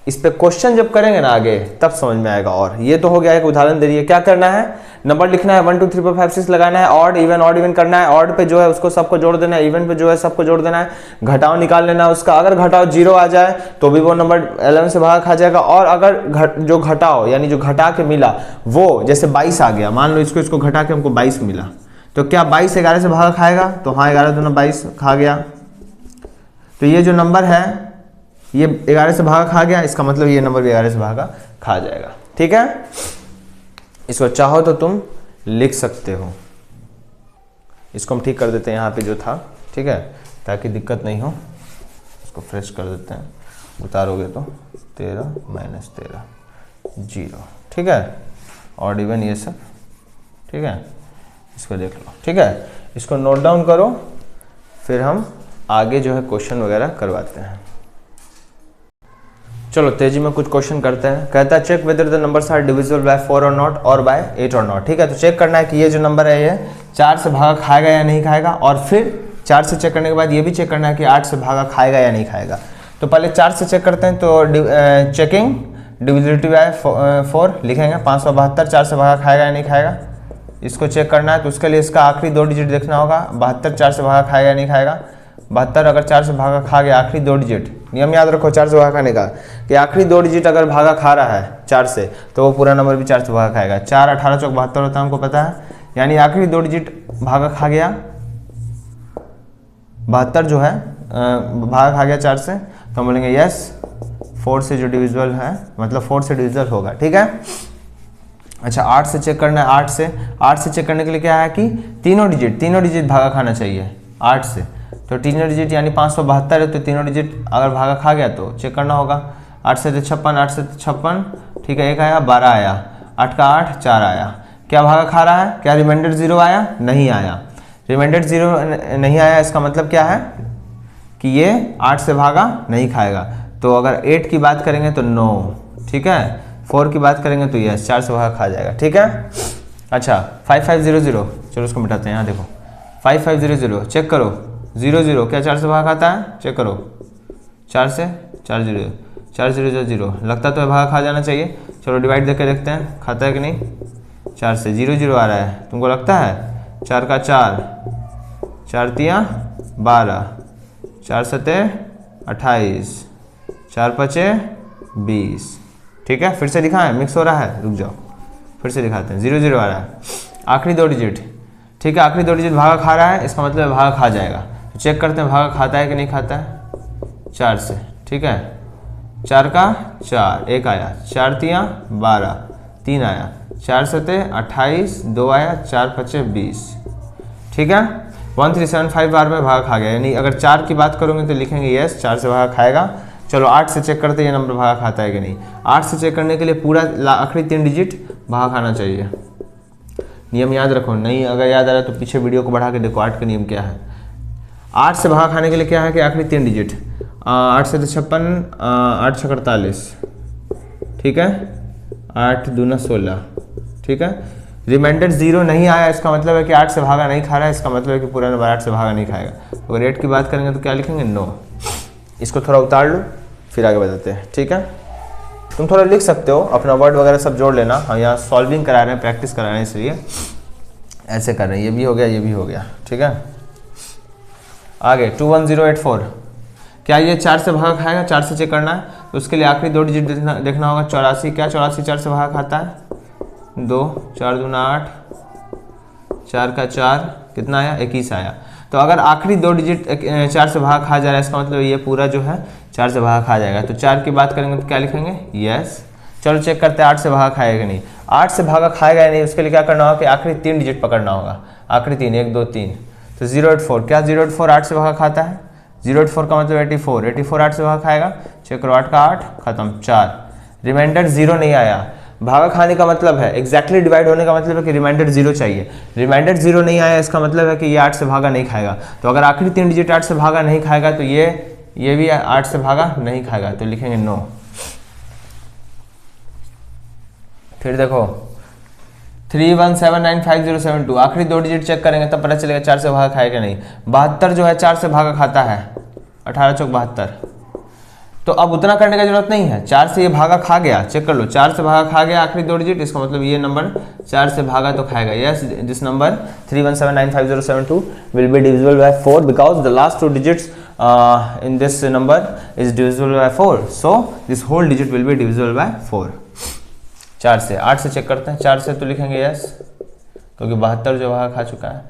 इस पे क्वेश्चन जब करेंगे ना आगे तब समझ में आएगा। और ये तो हो गया, एक उदाहरण दे रही है। क्या करना है, नंबर लिखना है 1 2 3 4 5 6 लगाना है, ऑड इवन करना है। ऑड पे जो है उसको सबको जोड़ देना है, इवन पे जो है सबको जोड़ देना है, घटाव निकाल लेना है उसका। अगर घटाव 0 आ जाए तो भी वो नंबर 11 से भागा खा जाएगा। और अगर जो घटाव यानी जो घटा के मिला वो जैसे 22 आ गया, मान लो इसको घटा के हमको 22 मिला, तो क्या 22 11 से भागा खाएगा, तो हाँ 11 दूना 22 खा गया। तो ये जो नंबर है ये 11 से भागा खा गया, इसका मतलब ये नंबर भी 11 से भागा खा जाएगा। ठीक है, इसको चाहो तो तुम लिख सकते हो। इसको हम ठीक कर देते हैं यहाँ पे जो था, ठीक है, ताकि दिक्कत नहीं हो। इसको फ्रेश कर देते हैं, उतारोगे तो 13 - 13 0। ठीक है, ऑड इवन ये सब। ठीक है, इसको देख लो। ठीक है, इसको नोट डाउन करो, फिर हम आगे जो है क्वेश्चन वगैरह करवाते हैं। चलो तेजी में कुछ क्वेश्चन करते हैं। कहता है check whether the numbers are divisible by 4 और नॉट और बाय 8 और नॉट। ठीक है, तो चेक करना है कि ये जो नंबर है ये 4 से भागा खाएगा या नहीं खाएगा, और फिर 4 से चेक करने के बाद ये भी चेक करना है कि 8 से भागा खाएगा या नहीं खाएगा। तो पहले 4 से चेक करते हैं, तो चेकिंग डिविजिबिलिटी बाय 4 लिखेंगे, 572 4 से भागा खाएगा या नहीं खाएगा, इसको चेक करना है। तो उसके लिए इसका आखिरी 2 डिजिट देखना होगा, 72 4 से भागा खाएगा या नहीं खाएगा। 72 अगर 4 से भागा खा गया, आखिरी 2 डिजिट, नियम याद रखो 4 से भागा खाने का, कि आखिरी 2 डिजिट अगर भागा खा रहा है 4 से, तो वो पूरा नंबर भी 4 से भागा खाएगा। 4 18 चौक 72 होता है, हमको पता है, यानी आखिरी 2 डिजिट भागा खा गया, 72 जो है भागा खा गया 4 से, तो हम बोलेंगे यस 4 से जो डिविजिबल है, मतलब 4 से डिविजिबल होगा। ठीक है, अच्छा 8 से चेक करना है। 8 से चेक करने के लिए क्या है कि तीनों डिजिट भागा खाना चाहिए 8 से, तो तीनों डिजिट यानी 572 है, तो तीनों डिजिट अगर भागा खा गया तो चेक करना होगा। 8 से 56, 8 से 56, ठीक है, 1 आया, 12 आया, 8 का 8 4 आया। क्या भागा खा रहा है, क्या रिमाइंडर 0 आया, नहीं आया, रिमाइंडर 0 नहीं आया, इसका मतलब क्या है कि ये 8 से भागा नहीं खाएगा। तो अगर 8 की बात करेंगे तो नो, ठीक है, 4 की बात करेंगे तो यस 4 से भागा खा जाएगा। ठीक है, अच्छा 5500, चलो उसको मिटाते हैं। यहाँ देखो 5500 चेक करो, 00 क्या 4 से भागा खाता है, चेक करो, 4 से 4 0 4 0 0 लगता तो है भागा खा जाना चाहिए। चलो डिवाइड देकर देखते हैं खाता है कि नहीं। 4 से 0 0 आ रहा है, तुमको लगता है 4 का 4 4 तियाँ 12, 4 सते 28, 4 पचे 20। ठीक है, फिर से दिखाएं, मिक्स हो रहा है, रुक जाओ फिर से दिखाते हैं। 0 0 आ रहा है, आखिरी 2 डिजिट, ठीक है, आखिरी 2 डिजिट भागा खा रहा है, इसका मतलब भागा खा जाएगा। तो चेक करते हैं भागा खाता है कि नहीं खाता है 4 से। ठीक है, 4 का 4 1 आया, 4 तियाँ 12, 3 आया, 4 सते 28, 2 आया, 4 पचे 20। ठीक है, 1375 बार में भागा खा गया, यानी अगर 4 की बात करोगे तो लिखेंगे यस 4 से भागा खाएगा। चलो 8 से चेक करते हैं ये नंबर भागा खाता है कि नहीं। 8 से चेक करने के लिए पूरा आखिरी 3 डिजिट भागा खाना चाहिए। नियम याद रखो, नहीं अगर याद आ रहा है तो पीछे वीडियो को बढ़ा के देखो 8 का नियम क्या है। 8 से भागा खाने के लिए क्या है कि आखिरी 3 डिजिट, 8 से 56, 8 से 48, ठीक है, 8 दूना 16, ठीक है। रिमाइंडर 0 नहीं आया, इसका मतलब है कि 8 से भागा नहीं खा रहा है, इसका मतलब है कि पूरा नंबर 8 से भागा नहीं खाएगा। अगर 8 की बात करेंगे तो क्या लिखेंगे, नो। इसको थोड़ा उतार लो फिर आगे बताते हैं, ठीक है। तुम थोड़ा लिख सकते हो, अपना वर्ड वगैरह सब जोड़ लेना। हम यहाँ सॉल्विंग करा रहे हैं, प्रैक्टिस करा रहे हैं, इसलिए ऐसे कर रहे हैं। ये भी हो गया, ये भी हो गया, ठीक है। आगे 21084, क्या ये 4 से भागा खाएगा? 4 से चेक करना है तो उसके लिए आखिरी 2 डिजिट देखना होगा। 84, क्या 84 4 से भागा खाता है? 2, 4 दूना 8, 4 का 4, कितना आया? 21 आया। तो अगर आखिरी 2 डिजिट 4 से भागा खा जा रहा है, इसका मतलब ये पूरा जो है 4 से भागा खा जाएगा। तो 4 की बात करेंगे तो क्या लिखेंगे? यस। चलो चेक करते हैं 8 से भागा खाएगा कि नहीं। 8 से भागा खाएगा या नहीं, उसके लिए क्या करना होगा कि आखिरी 3 डिजिट पकड़ना होगा। आखिरी 3, 1 2 3। तो 084, क्या 084 8 से भागा खाता है? 084 का मतलब 84, 84 8 से भागा खाएगा। चेक करो, 8 का 8, खत्म, 4। रिमाइंडर 0 नहीं आया। भागा खाने का मतलब है एग्जैक्टली डिवाइड होने का मतलब है कि रिमाइंडर 0 चाहिए। रिमाइंडर 0 नहीं आया, इसका मतलब है कि ये 8 से भागा नहीं खाएगा। तो अगर आखिरी 3 डिजिट 8 से भागा नहीं खाएगा तो ये भी 8 से भागा नहीं खाएगा, तो लिखेंगे नो। फिर देखो 3179507 आखिरी 2 डिजिट चेक करेंगे तब पता चलेगा 4 से भागा खाएगा नहीं। 72 जो है 4 से भागा खाता है, 18 चौक 72। तो अब उतना करने की जरूरत नहीं है, 4 से ये भागा खा गया, चेक कर लो, 4 से भागा खा गया आखिरी 2 डिजिट, इसका मतलब ये नंबर 4 से भागा तो खाएगा। Yes, this number 3179507 will be divisible by 4 because the last 2 digits in this number is divisible by 4, so this whole digit will be divisible by 4। 4 से 8 से चेक करते हैं। 4 से तो लिखेंगे यस, क्योंकि 72 जो भागा खा चुका है।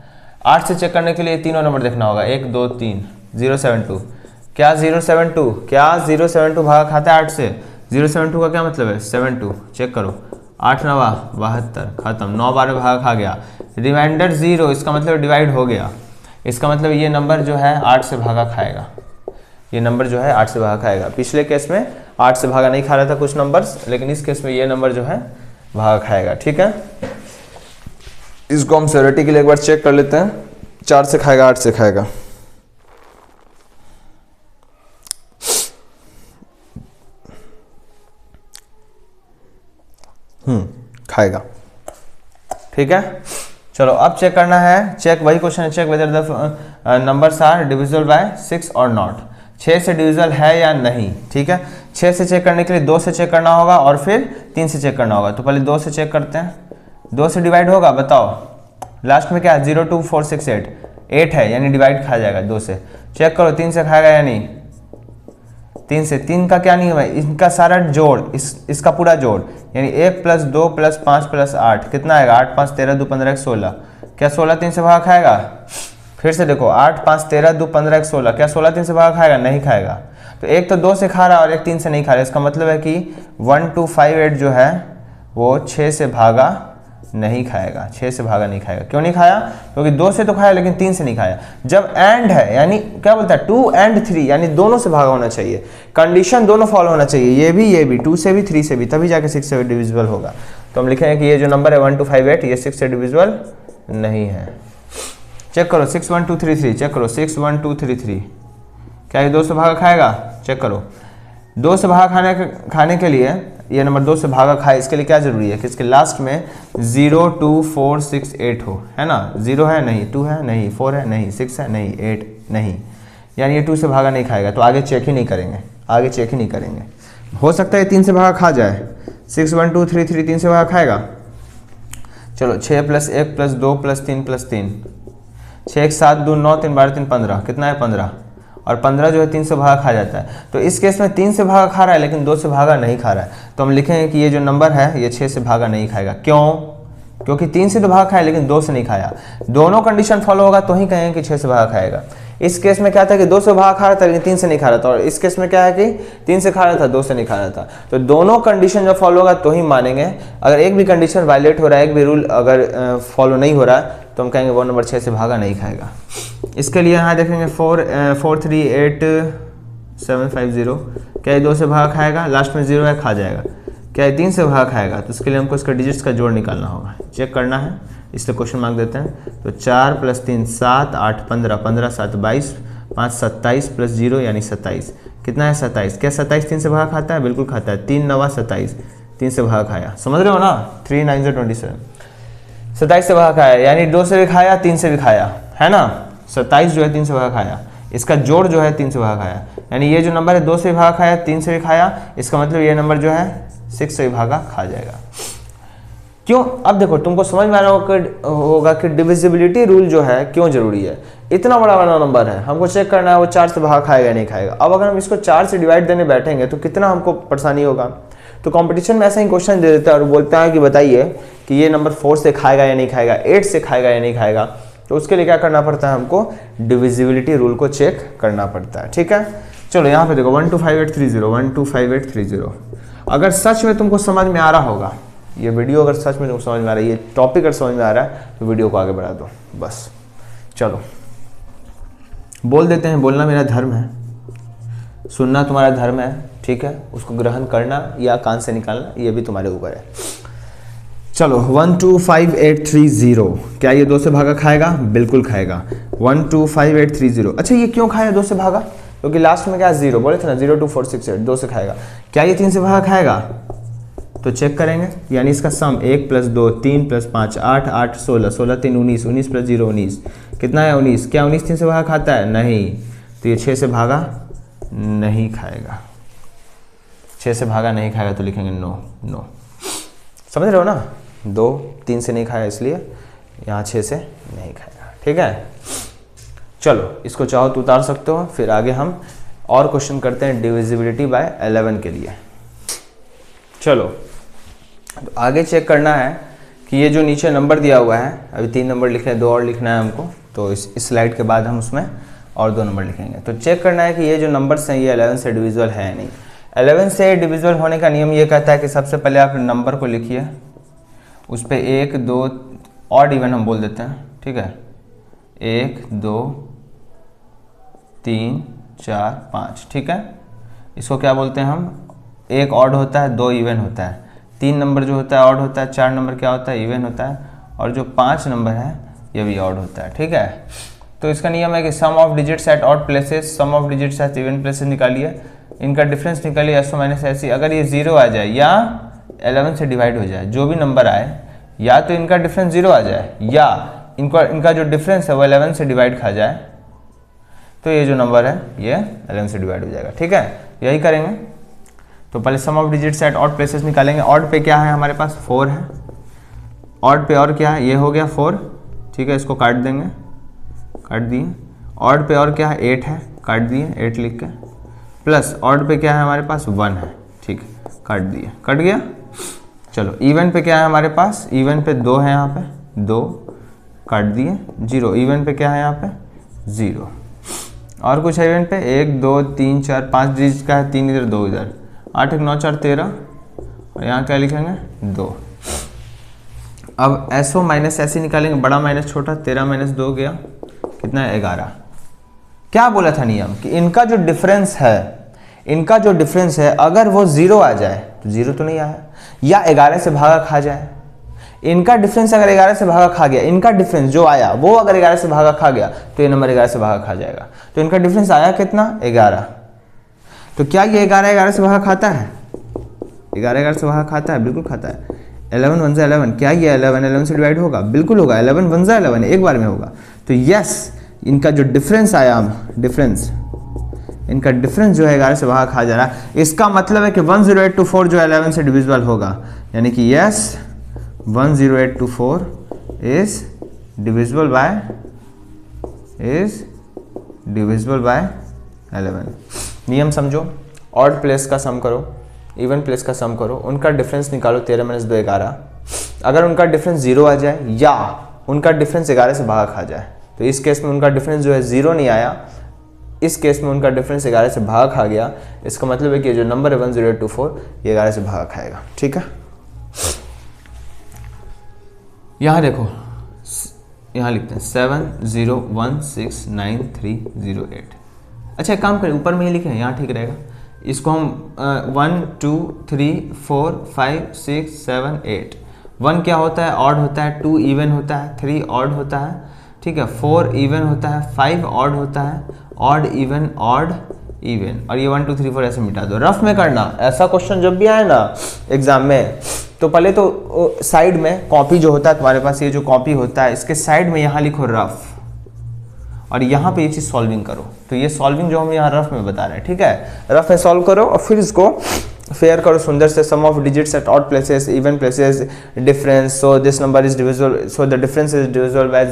8 से चेक करने के लिए तीनों नंबर देखना होगा, 1 2 3। 072, क्या 072, क्या 072 भागा खाता है 8 से? 072 का क्या मतलब है? 72। चेक करो, 8 9 72, खत्म, 9 12 भागा खा गया। रिमाइंडर 0, इसका मतलब डिवाइड हो गया, इसका मतलब ये नंबर जो है 8 से भागा खाएगा। ये नंबर जो है 8 से भागा खाएगा। पिछले केस में 8 से भागा नहीं खा रहा था कुछ नंबर्स, लेकिन इस केस में ये नंबर जो है भागा खाएगा, ठीक है। इसको हम सियोरिटी के लिए एक बार चेक कर लेते हैं। 4 से खाएगा, 8 से खाएगा। खाएगा, ठीक है। चलो अब चेक करना है, चेक वही क्वेश्चन है, check whether the numbers are divisible by 6 और नॉट। 6 से डिविजिबल है या नहीं, ठीक है। 6 से चेक करने के लिए 2 से चेक करना होगा और फिर 3 से चेक करना होगा। तो पहले 2 से चेक करते हैं। 2 से डिवाइड होगा, बताओ लास्ट में क्या है? 02468, 8 है यानी डिवाइड खा जाएगा 2 से। चेक करो 3 से खाएगा या नहीं? 3 से, 3 का क्या नियम है? इनका सारा जोड़, इसका पूरा जोड़, यानी 1 + 2 + 5 + 8 कितना आएगा? 8 5 13 2 15 16। क्या 16 3 से भागा खाएगा? फिर से देखो, 8 5 13 2 15 16, क्या 16 3 से भागा खाएगा? नहीं खाएगा। तो एक तो 2 से खा रहा है और एक 3 से नहीं खा रहा है, इसका मतलब है कि 1258 जो है वो 6 से भागा नहीं खाएगा। 6 से भागा नहीं खाएगा। क्यों नहीं खाया? क्योंकि 2 से तो खाया लेकिन 3 से नहीं खाया। जब एंड है यानी क्या बोलता है 2 and 3 यानी दोनों से भागा होना चाहिए, कंडीशन दोनों फॉलो होना चाहिए, ये भी 2 से भी 3 से भी, तभी जाके 6 से डिविजिबल होगा। तो हम लिखेंगे कि ये जो नंबर है 1258 ये 6 से डिविजिबल नहीं है। चेक करो 61233, चेक करो 61233, क्या ये 2 से भागा खाएगा? चेक करो 2 से भागा खाने के लिए ये नंबर 2 से भागा खाए, इसके लिए क्या जरूरी है कि इसके लास्ट में 02468 हो, है ना। 0 है नहीं, 2 है नहीं, 4 है नहीं, 6 है नहीं, 8 नहीं, यानी ये 2 से भागा नहीं खाएगा। तो आगे चेक ही नहीं करेंगे, आगे चेक ही नहीं करेंगे। हो सकता है 3 से भागा खा जाए। 61233 3 से भागा खाएगा। चलो 6 + 1 + 2 + 3 + 3, 6 1 7 2 9 3 12 3 15, कितना है? 15। और 15 जो है 3 से भागा खा जाता है। तो इस केस में 3 से भागा खा रहा है लेकिन 2 से भागा नहीं खा रहा है, तो हम लिखेंगे कि ये जो नंबर है ये 6 से भागा नहीं खाएगा। क्यों? क्योंकि 3 से तो भागा खाया लेकिन 2 से नहीं खाया। दोनों कंडीशन फॉलो होगा तो ही कहेंगे कि 6 से भागा खाएगा। इस केस में क्या था कि 2 से भागा खा रहा था लेकिन 3 से नहीं खा रहा था, और इस केस में क्या है कि 3 से खा रहा था 2 से नहीं खा रहा था। तो दोनों कंडीशन जब फॉलो होगा तो ही मानेंगे। अगर एक भी कंडीशन वायलेट हो रहा है, एक भी रूल अगर फॉलो नहीं हो रहा है, तो हम कहेंगे वो नंबर 6 से भागा नहीं खाएगा। इसके लिए यहाँ देखेंगे 438750, क्या ये 2 से भागा खाएगा? लास्ट में 0 है, खा जाएगा। क्या ये 3 से भागा खाएगा? तो इसके लिए हमको इसका डिजिट्स का जोड़ निकालना होगा। चेक करना है इसलिए क्वेश्चन मार्क देते हैं। तो 4 + 3 7, 8 15, 15 7 22, 5 27 + 0 यानी 27। कितना है 27? क्या 27 3 से भागा खाता है? बिल्कुल खाता है। 3 9 27, 3 से भागा खाया, समझ रहे हो ना। 3 9 27, 27 से भागा खाया, यानी 2 से भी खाया 3 से भी खाया, है ना। 27 जो है 3 से भागा खाया, इसका जोड़ जो है 3 से भागा खाया, यानी ये जो नंबर है 2 से भी भागा खाया 3 से भी खाया, इसका मतलब ये नंबर जो है 6 से भी भागा खा जाएगा। क्यों? अब देखो तुमको समझ में आ रहा होगा कि डिविजिबिलिटी रूल जो है क्यों जरूरी है। इतना बड़ा बड़ा नंबर है, हमको चेक करना है वो 4 से भागा खाएगा नहीं खाएगा। अब अगर हम इसको 4 से डिवाइड देने बैठेंगे तो कितना हमको परेशानी होगा। तो कंपटीशन में ऐसा ही क्वेश्चन दे देता है और बोलता है कि बताइए कि ये नंबर 4 से खाएगा या नहीं खाएगा, 8 से खाएगा या नहीं खाएगा। तो उसके लिए क्या करना पड़ता है, हमको डिविजिबिलिटी रूल को चेक करना पड़ता है। ठीक है, चलो यहाँ पे देखो 125830, 125830। अगर सच में तुमको समझ में आ रहा होगा ये वीडियो, अगर सच में तुमको समझ में आ रहा है ये टॉपिक, अगर समझ में आ रहा है तो वीडियो को आगे बढ़ा दो बस। चलो बोल देते हैं, बोलना मेरा धर्म है, सुनना तुम्हारा धर्म है, ठीक है। उसको ग्रहण करना या कान से निकालना ये भी तुम्हारे ऊपर है। चलो 125830, क्या ये 2 से भागा खाएगा? बिल्कुल खाएगा। 125830। अच्छा ये क्यों खाया 2 से भागा? क्योंकि लास्ट में क्या 0 बोले थे ना, 02468, 2 से खाएगा। क्या ये 3 से भागा खाएगा? तो चेक करेंगे, यानी इसका सम 1 + 2 3 + 5 8 8 16, 16 3 19, 19 + 0 19, कितना है 19। क्या 19 3 से भागा खाता है? नहीं, तो ये 6 से भागा नहीं खाएगा। 6 से भागा नहीं खाएगा तो लिखेंगे नो नो, समझ रहे हो ना। 2 3 से नहीं खाया इसलिए यहाँ 6 से नहीं खाएगा। ठीक है, चलो इसको चाहो तो उतार सकते हो। फिर आगे हम और क्वेश्चन करते हैं डिविजिबिलिटी बाय 11 के लिए। चलो तो आगे चेक करना है कि ये जो नीचे नंबर दिया हुआ है, अभी 3 नंबर लिखे हैं, 2 और लिखना है हमको। तो इस स्लाइड के बाद हम उसमें और 2 नंबर लिखेंगे। तो चेक करना है कि ये जो नंबर्स हैं ये 11 से डिविजिबल है या नहीं। 11 से डिविजिबल होने का नियम ये कहता है कि सबसे पहले आप नंबर को लिखिए, उस पर 1 2 ऑड इवन हम बोल देते हैं, ठीक है। 1 2 3 4 5, ठीक है। इसको क्या बोलते हैं हम? 1 ऑड होता है, 2 इवन होता है, 3 नंबर जो होता है ऑड होता है, 4 नंबर क्या होता है? इवन होता है, और जो 5 नंबर है ये भी ऑड होता है, ठीक है। तो इसका नियम है कि sum of digits at odd places, sum of digits at even places निकालिए, इनका डिफरेंस निकालिए एसओ माइनस ऐसी। अगर ये 0 आ जाए या 11 से डिवाइड हो जाए, जो भी नंबर आए, या तो इनका डिफरेंस 0 आ जाए या इनका जो डिफरेंस है वो 11 से डिवाइड खा जाए, तो ये जो नंबर है ये 11 से डिवाइड हो जाएगा, ठीक है। यही करेंगे। तो पहले sum of digits at odd places निकालेंगे। ऑड पे क्या है हमारे पास? 4 है। ऑड पे और क्या है? ये हो गया 4, ठीक है, इसको काट देंगे, काट दिए। ऑड पे और क्या है? 8 है, काट दिए 8 लिख के। प्लस ऑड पे क्या है हमारे पास? 1 है, ठीक है, काट दिए, कट गया। चलो इवन पे क्या है हमारे पास? इवन पे 2 है, यहाँ पे 2, काट दिए। 0, इवन पे क्या है यहाँ पे? 0। और कुछ है इवन पे? 1 2 3 4 5 डिजिट का है, 3 इधर 2 इधर, 8 1 9 4 13, और यहाँ क्या लिखेंगे? 2। अब एसओ माइनस ऐसे निकालेंगे, बड़ा माइनस छोटा, 13 - 2 गया, कितना है? 11। क्या बोला था नियम कि इनका जो डिफरेंस है, अगर वो 0 आ जाए, तो 0 तो नहीं आया, या 11 से भागा खा जाए। इनका डिफरेंस अगर 11 से भागा खा गया, इनका डिफरेंस जो आया वो अगर 11 से भागा खा गया, तो ये नंबर 11 से भागा खा जाएगा। तो इनका डिफरेंस आया कितना? 11। तो क्या ये 11 से भागा खाता है? 11 से भागा खाता है, बिल्कुल खाता है। 11 1 11, क्या ये 11 से डिवाइड होगा? बिल्कुल होगा। 11 1 11 एक बार में होगा। तो यस, इनका जो डिफरेंस आया, इनका डिफरेंस जो है 11 से भागा खा जा रहा है। इसका मतलब है कि 10824 जो 11 से डिविजिबल होगा, यानी कि यस 10824 इज डिविजिबल बाय 11। नियम समझो, ऑड प्लेस का सम करो, इवन प्लेस का सम करो, उनका डिफरेंस निकालो, 13 - 2 11। अगर उनका डिफरेंस 0 आ जाए या उनका डिफरेंस 11 से भागा खा जाए, तो इस केस में उनका डिफरेंस जो है 0 नहीं आया, इस केस में उनका डिफरेंस 11 से भागा खा गया। इसका मतलब है कि जो नंबर है 10824 ये 11 से भागा खाएगा, ठीक है। यहाँ देखो, यहाँ लिखते हैं 70169308। अच्छा एक काम करें, ऊपर में ही लिखें, यहाँ ठीक रहेगा। इसको हम 1 2 3 4 5 6 7 8 1 क्या होता है, ऑड होता है, 2 इवन होता है, 3 ऑड होता है, ठीक है, 4 इवन होता है, 5 ऑड होता है, ऑड इवन, और ये 1 2 3 4 ऐसे मिटा दो। रफ में करना, ऐसा क्वेश्चन जब भी आए ना एग्जाम में, तो पहले तो साइड में कॉपी जो होता है तुम्हारे पास, ये जो कॉपी होता है इसके साइड में यहाँ लिखो रफ, और यहाँ पे ये चीज़ सॉल्विंग करो। तो ये सॉल्विंग जो हम यहाँ रफ में बता रहे हैं, ठीक है, रफ में सॉल्व करो और फिर इसको फेयर करो सुंदर से। Sum of digits at odd places, even places, difference, so this number is divisible, so the difference is divisible by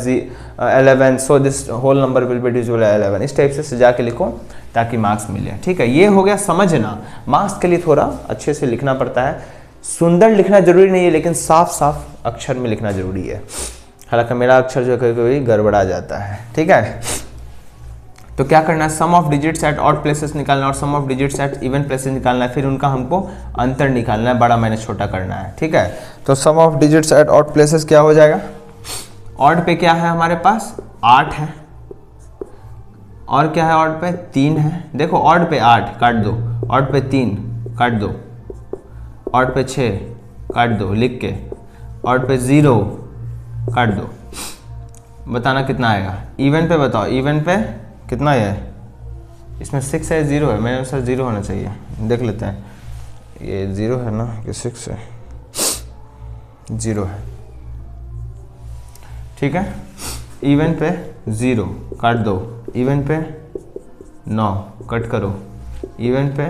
11, so this whole number will be divisible by 11। इस type से सजा के लिखो ताकि मार्क्स मिले, ठीक है। ये हो गया समझना। मार्क्स के लिए थोड़ा अच्छे से लिखना पड़ता है, सुंदर लिखना जरूरी नहीं है, लेकिन साफ साफ अक्षर में लिखना जरूरी है। हालांकि मेरा अक्षर जो कभी कभी गड़बड़ा जाता है, ठीक है। तो क्या करना है, sum of digits at odd places निकालना और sum of digits at even places निकालना है, फिर उनका हमको अंतर निकालना है, बड़ा माइनस छोटा करना है, ठीक है। तो sum of digits at odd places क्या हो जाएगा, ऑड पे क्या है हमारे पास 8 है, और क्या है ऑड पे 3 है। देखो ऑड पे 8 काट दो, ऑड पे 3 काट दो, ऑड पे 6 काट दो लिख के, ऑड पे 0 काट दो, बताना कितना आएगा। इवन पे बताओ, इवन पे कितना है, इसमें 6 है 0 है, मेरे अनुसार 0 होना चाहिए, देख लेते हैं। ये 0 है ना कि 6 है, 0 है, ठीक है। इवन पे 0 काट दो, इवन पे 9 कट करो, इवन पे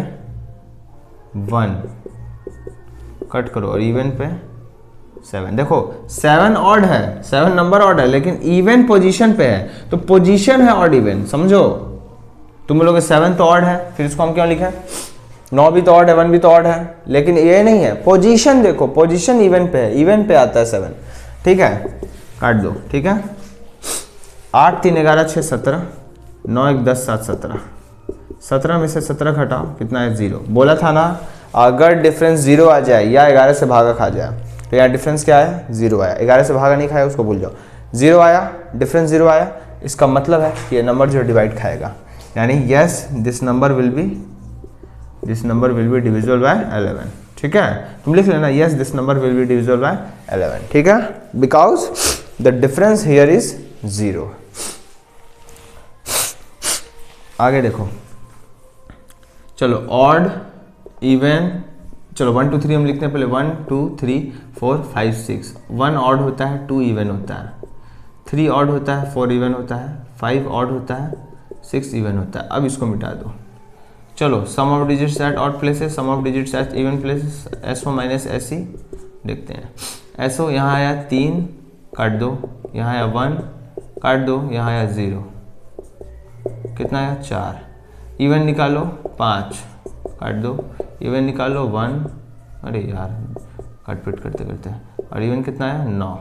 1 कट करो, और इवन पे 7। देखो 7 ऑड है, 7 नंबर ऑड है, लेकिन इवन पोजीशन पे है, तो पोजीशन है ऑड इवन, समझो। तुम लोग 7 तो ऑड है, फिर इसको हम क्यों लिखे, 9 भी तो ऑड है, 1 भी तो ऑड है, लेकिन ये नहीं है, पोजीशन देखो, पोजीशन इवन पे है, इवन पे आता है 7, ठीक है। काट दो, ठीक है। 8 3 11 6 17, 9 1 10 7 17, 17 में से 17 घटाओ, कितना है 0। बोला था ना अगर डिफरेंस 0 आ जाए या 11 से भागा खा जाए, तो यहाँ डिफरेंस क्या है 0 आया, 11 से भागा नहीं खाया उसको भूल जाओ, 0 आया, डिफरेंस 0 आया, इसका मतलब है कि ये नंबर जो डिवाइड खाएगा, यानी yes this number will be divisible by 11, ठीक है। तुम लिख लेना yes this number will be divisible by 11, ठीक है, because the difference here is 0। आगे देखो, चलो ऑड इवन, चलो 1 2 3 हम लिखते हैं पहले, 1 2 3 4 5 6। 1 ऑड होता है, 2 इवन होता है, 3 ऑड होता है, 4 इवन होता है, 5 ऑड होता है, 6 इवन होता है। अब इसको मिटा दो। चलो sum of digits at odd places, sum of digits at even places, SO minus SE देखते हैं। SO यहाँ आया 3 काट दो, यहाँ आया 1 काट दो, यहाँ आया 0, कितना आया 4। इवन निकालो 5 काट दो, इवन निकालो 1, अरे यार कट पिट करते करते, और इवन कितना है 9,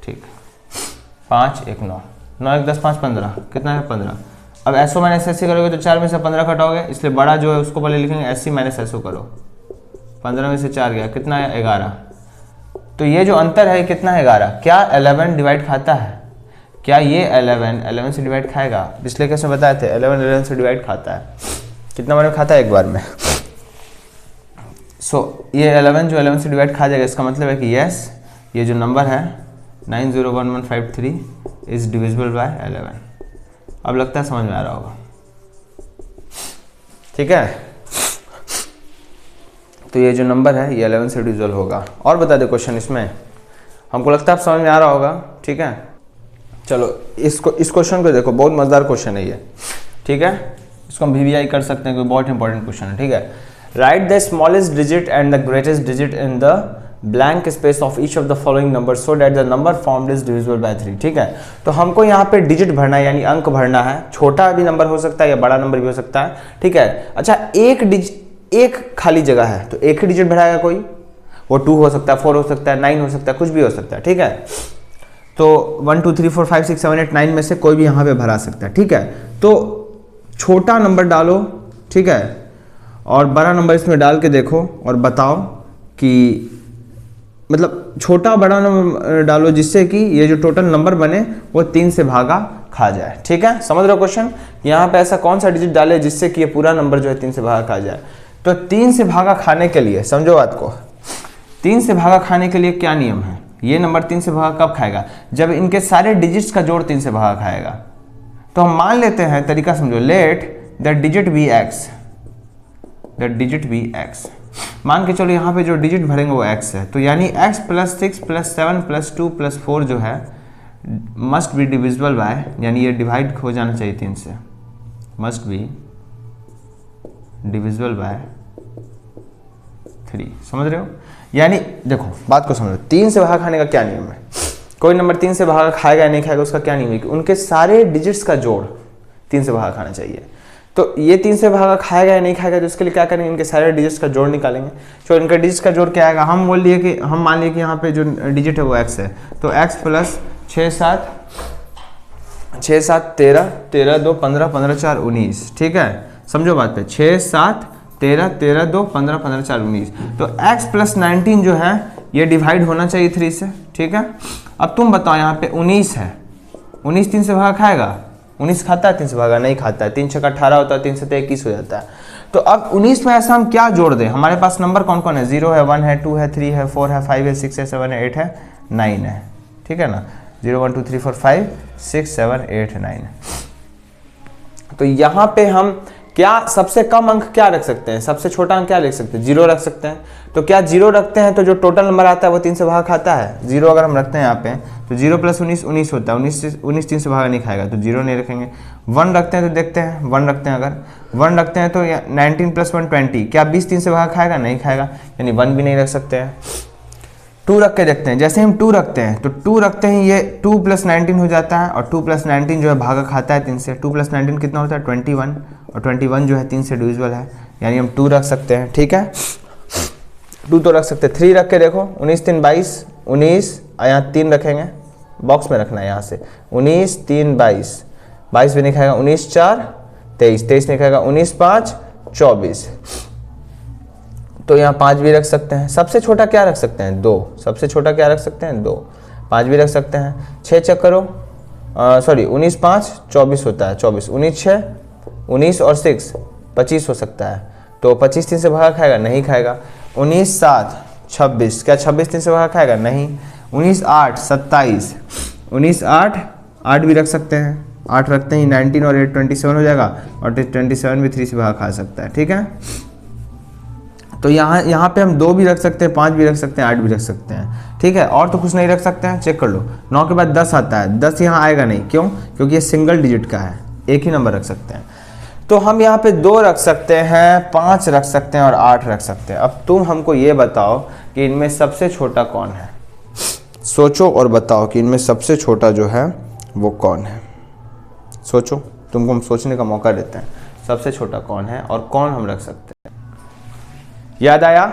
ठीक, 5 1 9, 9 1 10 5 15, कितना है 15। अब SO माइनस SE करोगे तो 4 में से 15 घटाओगे, इसलिए बड़ा जो है उसको पहले लिखेंगे SE माइनस SO करो, 15 में से 4 गया, कितना है 11। तो ये जो अंतर है कितना है 11, क्या 11 डिवाइड खाता है, क्या ये 11 से डिवाइड खाएगा। पिछले केस में बताए थे 11 से डिवाइड खाता है, कितना बार में खाता है, एक बार में। सो ये 11 जो 11 से डिवाइड खा जाएगा, इसका मतलब है कि यस ये जो नंबर है 901153 इज डिविजिबल बाय 11। अब लगता है समझ में आ रहा होगा, ठीक है। तो ये जो नंबर है ये 11 से डिविजिबल होगा। और बता दे क्वेश्चन इसमें, हमको लगता है आप समझ में आ रहा होगा, ठीक है। चलो इस क्वेश्चन को देखो, बहुत मजेदार क्वेश्चन है ये, ठीक है। इसको हम VVI कर सकते हैं, कोई बहुत इंपॉर्टेंट क्वेश्चन है, ठीक है। Right the smallest digit and the greatest digit in the blank space of each of the following number so that the number formed is divisible bye 3, ठीक है। तो हमको यहाँ पे डिजिट भरना है, यानी अंक भरना है। छोटा भी नंबर हो सकता है या बड़ा नंबर भी हो सकता है, ठीक है। अच्छा एक खाली जगह है, तो एक ही डिजिट भराएगा कोई, वो 2 हो सकता है, 4 हो सकता है, 9 हो सकता है, कुछ भी हो सकता है, ठीक है। तो 1 2 3 4 5 6 7 8 9 में से कोई भी यहाँ पे भरा सकता है, ठीक है। तो छोटा नंबर डालो, ठीक है, और बड़ा नंबर इसमें डाल के देखो और बताओ कि मतलब छोटा बड़ा नंबर डालो जिससे कि ये जो टोटल नंबर बने वो 3 से भागा खा जाए, ठीक है। समझ रहे हो क्वेश्चन, यहाँ पे ऐसा कौन सा डिजिट डाले जिससे कि ये पूरा नंबर जो है 3 से भागा खा जाए। तो 3 से भागा खाने के लिए समझो बात को, 3 से भागा खाने के लिए क्या नियम है, ये नंबर 3 से भागा कब खाएगा, जब इनके सारे डिजिट्स का जोड़ 3 से भागा खाएगा। तो हम मान लेते हैं, तरीका समझो, let the digit be x, the digit be x, मान के चलो यहाँ पे जो डिजिट भरेंगे वो x है, तो यानी x + 6 + 7 + 2 + 4 जो है मस्ट बी डिविजिबल बाय, यानी ये डिवाइड हो जाना चाहिए 3 से, मस्ट बी डिविजिबल बाय 3। समझ रहे हो? यानी देखो बात को समझो, 3 से भागा खाने का क्या नियम है, कोई नंबर 3 से भागा खाएगा या नहीं खाएगा उसका क्या नियम है कि उनके सारे डिजिट्स का जोड़ 3 से भागा खाना चाहिए। तो ये 3 से भागा खाएगा या नहीं खाएगा, तो इसके लिए क्या करेंगे, इनके सारे डिजिट्स का जोड़ निकालेंगे। तो इनका डिजिट्स का जोड़ क्या आएगा, हम मान लिए कि यहाँ पे जो डिजिट है वो x है, तो x + 6 7 13 13 2 15 15 4 19, ठीक है, समझो बात पे, 6 7 13 13 2 15 15 4 19, तो x + 19 जो है ये डिवाइड होना चाहिए 3 से, ठीक है। अब तुम बताओ यहाँ पे 19 है, 19 3 से भागा खाएगा, 19 खाता है 3 से भागा, नहीं खाता है, 3 6 18 होता है, 3 से 21 हो जाता है। तो अब 19 में ऐसा हम क्या जोड़ दें, हमारे पास नंबर कौन कौन है, 0 है, 1 है, 2 है, 3 है, 4 है, 5 है, 6 है, 7 है, 8 है, 9 है, ठीक है ना, 0 1 2 3 4 5 6 7 8 9 है। तो यहाँ पे हम क्या सबसे कम अंक क्या रख सकते हैं, सबसे छोटा अंक क्या रख सकते हैं, 0 रख सकते हैं। तो क्या 0 रखते हैं तो जो टोटल नंबर आता है वो 3 से भागा खाता है, 0 अगर हम रखते हैं यहाँ पे तो 0 + 19 19 होता है, 19 3 से भागा नहीं खाएगा तो 0 नहीं रखेंगे। 1 रखते हैं तो देखते हैं, 1 रखते हैं, अगर 1 रखते हैं तो 19 + 1 20, क्या 20 3 से भागा खाएगा, नहीं खाएगा, यानी 1 भी नहीं रख सकते हैं। 2 रख के देखते हैं, जैसे हम 2 रखते हैं तो 2 रखते हैं ये 2 + 19 हो जाता है, और 2 + 19 जो है भागा खाता है 3 से, 2 + 19 कितना होता है 21, और 21 जो है 3 से डिविजिबल है, यानी हम 2 रख सकते हैं, ठीक है। 2 तो रख सकते हैं। 3 रख के देखो, 19 3 22, 19 यहाँ 3 रखेंगे, बॉक्स में रखना है यहाँ से, 19 3 22, 22 भी नहीं खाएगा, 19 4 23, 23 नहीं खाएगा, 19 5 24, तो यहाँ 5 भी रख सकते हैं। सबसे छोटा क्या रख सकते हैं, 2, सबसे छोटा क्या रख सकते हैं 2, 5 भी रख सकते हैं। 6 चेक करो, 19 5 24 होता है, 24, 19 6 19 और 6 25 हो सकता है, तो 25 3 से भागा खाएगा, नहीं खाएगा। 19 7 26, क्या 26 3 से भागा खाएगा, नहीं। 19 8 27, 19 8 8 भी रख सकते हैं, 8 रखते ही 19 और 8 27 हो जाएगा, और 27 भी 3 से भागा खा सकता है, ठीक है। तो यहाँ पे हम 2 भी रख सकते हैं, 5 भी रख सकते हैं, 8 भी रख सकते हैं, ठीक है। और तो कुछ नहीं रख सकते हैं, चेक कर लो। 9 के बाद 10 आता है, 10 यहाँ आएगा नहीं, क्यों, क्योंकि ये सिंगल डिजिट का है, एक ही नंबर रख सकते हैं। तो हम यहाँ पे 2 रख सकते हैं, 5 रख सकते हैं और 8 रख सकते हैं। अब तुम हमको ये बताओ कि इनमें सबसे छोटा कौन है, सोचो और बताओ कि इनमें सबसे छोटा जो है वो कौन है। सोचो, तुमको हम सोचने का मौका देते हैं, सबसे छोटा कौन है और कौन हम रख सकते हैं। याद आया,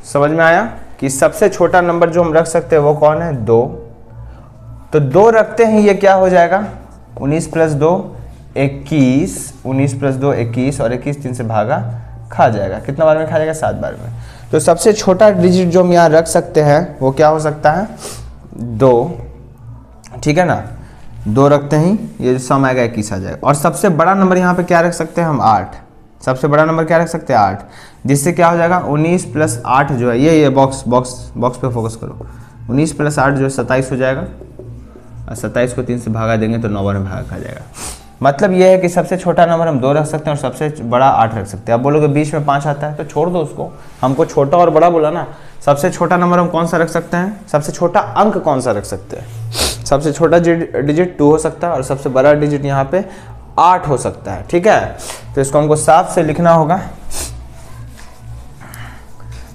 समझ में आया कि सबसे छोटा नंबर जो हम रख सकते हैं वो कौन है, 2। तो 2 रखते हैं, ये क्या हो जाएगा, 19 + 2 21, 19 + 2 21, और 21 3 से भागा खा जाएगा, कितना बार में खा जाएगा, 7 बार में। तो सबसे छोटा डिजिट जो हम यहाँ रख सकते हैं वो क्या हो सकता है, 2, ठीक है ना। 2 रखते ही ये सम आएगा, 21 आ जाएगा। और सबसे बड़ा नंबर यहाँ पे क्या रख सकते हैं हम, 8, सबसे बड़ा नंबर क्या रख सकते हैं, 8, जिससे क्या हो जाएगा 19 + 8 जो है, ये बॉक्स पे फोकस करो, 19 + 8 जो है 27 हो जाएगा, और 27 को 3 से भागा देंगे तो 9 बार में भागा खा जाएगा। मतलब ये है कि सबसे छोटा नंबर हम 2 रख सकते हैं और सबसे बड़ा 8 रख सकते हैं। अब बोलोगे बीच में 5 आता है, तो छोड़ दो उसको, हमको छोटा और बड़ा बोला ना। सबसे छोटा नंबर हम कौन सा रख सकते हैं, सबसे छोटा अंक कौन सा रख सकते हैं, सबसे छोटा डिजिट 2 हो सकता है, और सबसे बड़ा डिजिट यहाँ पे 8 हो सकता है, ठीक है। तो इसको हमको साफ से लिखना होगा।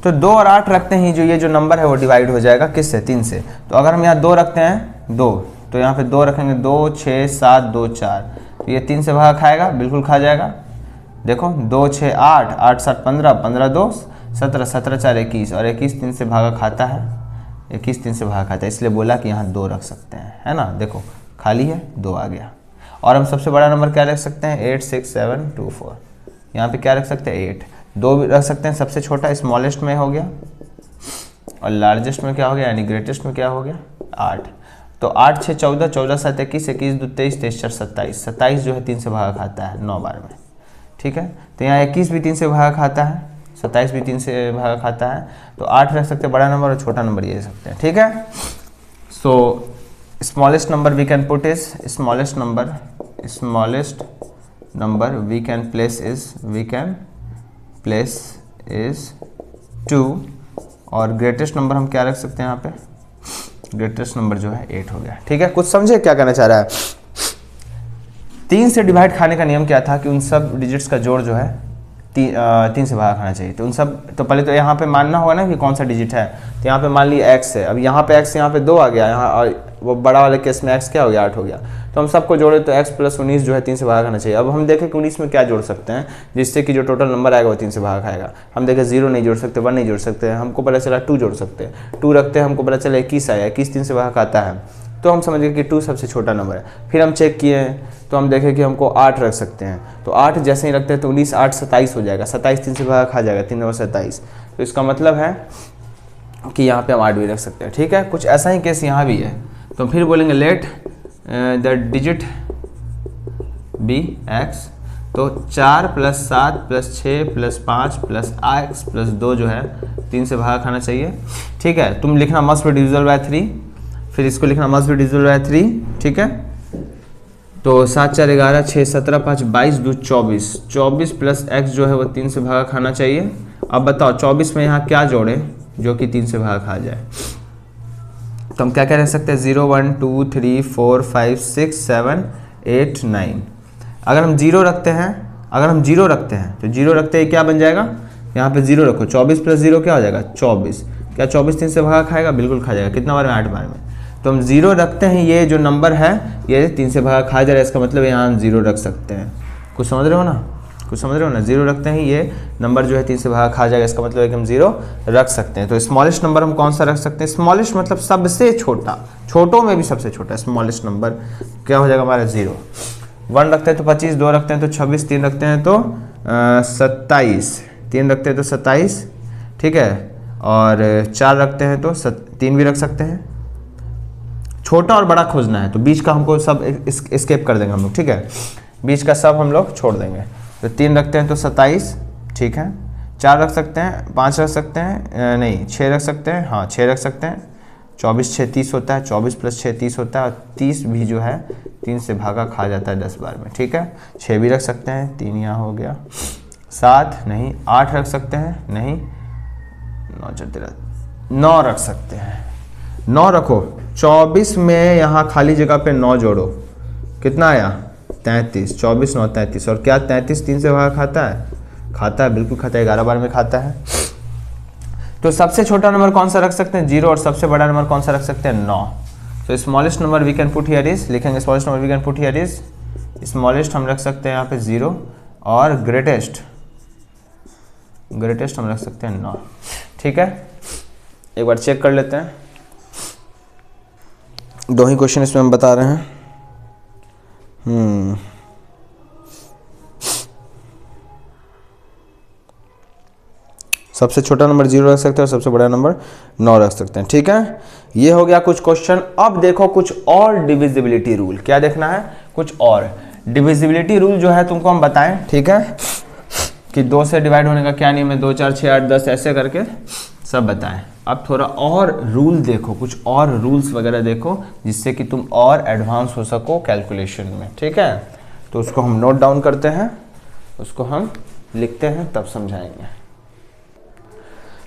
तो 2 और 8 रखते ही जो ये जो नंबर है वो डिवाइड हो जाएगा किससे, 3 से। तो अगर हम यहाँ 2 रखते हैं, 2, तो यहाँ पे 2 रखेंगे, 2 6 7 2 4, तो ये 3 से भागा खाएगा, बिल्कुल खा जाएगा। देखो 2 6 8 8 7 15 15 2 17 17 4 21, और 21 3 से भागा खाता है, 21 3 से भागा खाता है, इसलिए बोला कि यहाँ 2 रख सकते हैं, है ना। देखो खाली है, 2 आ गया। और हम सबसे बड़ा नंबर क्या रख सकते हैं, 8 6 7 2 4, यहाँ पे क्या रख सकते हैं, 8। 2 भी रख सकते हैं, सबसे छोटा स्मॉलेस्ट में हो गया, और लार्जेस्ट में क्या हो गया, यानी ग्रेटेस्ट में क्या हो गया, 8। तो 8 6 14, 14 7 21, 21 2 23, 23 4 27, 27 जो है 3 से भागा खाता है 9 बार में, ठीक है। तो यहाँ 21 भी 3 से भागा खाता है, 27 भी 3 से भागा खाता है, तो 8 रख सकते हैं बड़ा नंबर और छोटा नंबर ये रख सकते हैं, ठीक है। So smallest number we can put is smallest number we can place is 2 और ग्रेटेस्ट नंबर हम क्या रख सकते हैं यहाँ पे, ग्रेटेस्ट नंबर जो है 8 हो गया, ठीक है। कुछ समझे क्या कहना चाह रहा है। 3 से डिवाइड खाने का नियम क्या था कि उन सब डिजिट्स का जोड़ जो है 3 से भागा खाना चाहिए। तो उन सब, तो पहले तो यहाँ पे मानना होगा ना कि कौन सा डिजिट है। तो यहाँ पे मान लिया x है, अब यहाँ पे x यहाँ पे 2 आ गया, यहाँ और वो बड़ा वाले केस में x क्या हो गया 8 हो गया। तो हम सबको जोड़े तो x + 19 जो है 3 से भागा खाना चाहिए। अब हम देखें कि 19 में क्या जोड़ सकते हैं जिससे कि जो टोटल नंबर आएगा वो 3 से भागा खाएगा। हम देखें 0 नहीं जोड़ सकते, 1 नहीं जोड़ सकते, हमको पता चला 2 जोड़ सकते हैं, 2 रखते हैं, हमको पता चला 21 आया, 21 3 से भागा खाता है, तो हम समझ गए कि 2 सबसे छोटा नंबर है। फिर हम चेक किए तो हम देखें कि हमको 8 रख सकते हैं, तो 8 जैसे ही रखते हैं तो 19 8 27 हो जाएगा, 27 3 से भागा खा जाएगा, 3 नंबर 27। तो इसका मतलब है कि यहाँ पे हम 8 भी रख सकते हैं, ठीक है। कुछ ऐसा ही केस यहाँ भी है। तो फिर बोलेंगे let the digit be x, तो 4 + 7 + 6 + 5 + x + 2 जो है 3 से भागा खाना चाहिए, ठीक है। तुम लिखना मस्ट बी डिविजिबल बाय 3, फिर इसको लिखना मस्ट बी डिविजिबल बाय 3, ठीक है। तो 7 4 11 6 17 5 22 2 24, 24 + x जो है वो 3 से भागा खाना चाहिए। अब बताओ 24 में यहाँ क्या जोड़े जो कि 3 से भागा खा जाए। तो हम क्या क्या रख सकते हैं, 0 1 2 3 4 5 6 7 8 9। अगर हम 0 रखते हैं, तो 0 रखते ही क्या बन जाएगा, यहाँ पे 0 रखो, 24 + 0 क्या हो जाएगा 24। क्या 24 3 से भागा खाएगा, बिल्कुल खा जाएगा। कितना बार में, 8 बार में। तो हम 0 रखते हैं, ये जो नंबर है ये 3 से भागा खा जा रहा है, इसका मतलब यहाँ हम 0 रख सकते हैं। कुछ समझ रहे हो ना, 0 रखते हैं, ये नंबर जो है 3 से भागा खा जाएगा, इसका मतलब है कि हम 0 रख सकते हैं। तो स्मॉलेस्ट नंबर हम कौन सा रख सकते हैं, स्मॉलेस्ट मतलब सबसे छोटा, छोटों में भी सबसे छोटा स्मॉलेस्ट नंबर क्या हो जाएगा हमारा 0। 1 रखते हैं तो 25, 2 रखते हैं तो 26, 3 रखते हैं तो 27, 3 रखते हैं तो 27, ठीक है। और 4 रखते हैं तो 3 भी रख सकते हैं। छोटा और बड़ा खोजना है तो बीच का हमको सब स्केप कर देंगे हम लोग, ठीक है। बीच का सब हम लोग छोड़ देंगे। तो 3 रखते हैं तो 27, ठीक है। 4 रख सकते हैं, 5 रख सकते हैं, नहीं 6 रख सकते हैं, हाँ 6 रख सकते हैं। 24 6 30 होता है, 24 + 6 30 होता है, और 30 भी जो है 3 से भागा खा जाता है 10 बार में, ठीक है। 6 भी रख सकते हैं, 3 यहाँ हो गया। 7 नहीं, 8 रख सकते हैं, नहीं 9 रख सकते हैं, 9 रखो। 24 में यहाँ खाली जगह पे 9 जोड़ो, कितना आया 33, 24 9 33। और क्या 33 3 से भागा खाता है, बिल्कुल खाता है, 11 बार में खाता है। तो सबसे छोटा नंबर कौन सा रख सकते हैं 0, और सबसे बड़ा नंबर कौन सा रख सकते हैं 9। तो smallest number we can put here is, लिखेंगे smallest number we can put here is, smallest हम रख सकते हैं यहाँ पे 0, और ग्रेटेस्ट हम रख सकते हैं 9, ठीक है। एक बार चेक कर लेते हैं, 2 ही क्वेश्चन इसमें हम बता रहे हैं। सबसे छोटा नंबर 0 रख सकते हैं और सबसे बड़ा नंबर 9 रख सकते हैं, ठीक है। ये हो गया कुछ क्वेश्चन। अब देखो कुछ और डिविजिबिलिटी रूल, क्या देखना है, कुछ और डिविजिबिलिटी रूल जो है तुमको हम बताएं, ठीक है, कि 2 से डिवाइड होने का क्या नियम है, 2 4 6 8 10 ऐसे करके सब बताएं। अब थोड़ा और रूल देखो, कुछ और रूल्स वगैरह देखो जिससे कि तुम और एडवांस हो सको कैलकुलेशन में, ठीक है। तो उसको हम नोट डाउन करते हैं, उसको हम लिखते हैं, तब समझाएंगे।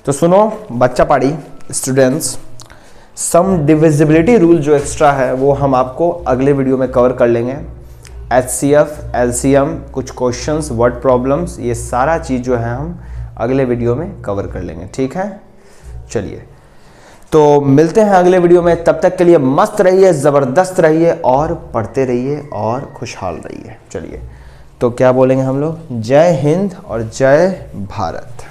तो सुनो बच्चा पाड़ी स्टूडेंट्स, सम डिविजिबिलिटी रूल जो एक्स्ट्रा है वो हम आपको अगले वीडियो में कवर कर लेंगे। HCF, LCM, कुछ क्वेश्चंस, वर्ड प्रॉब्लम्स, ये सारा चीज़ जो है हम अगले वीडियो में कवर कर लेंगे, ठीक है। चलिए तो मिलते हैं अगले वीडियो में, तब तक के लिए मस्त रहिए, ज़बरदस्त रहिए और पढ़ते रहिए और खुशहाल रहिए। चलिए तो क्या बोलेंगे हम लोग, जय हिंद और जय भारत।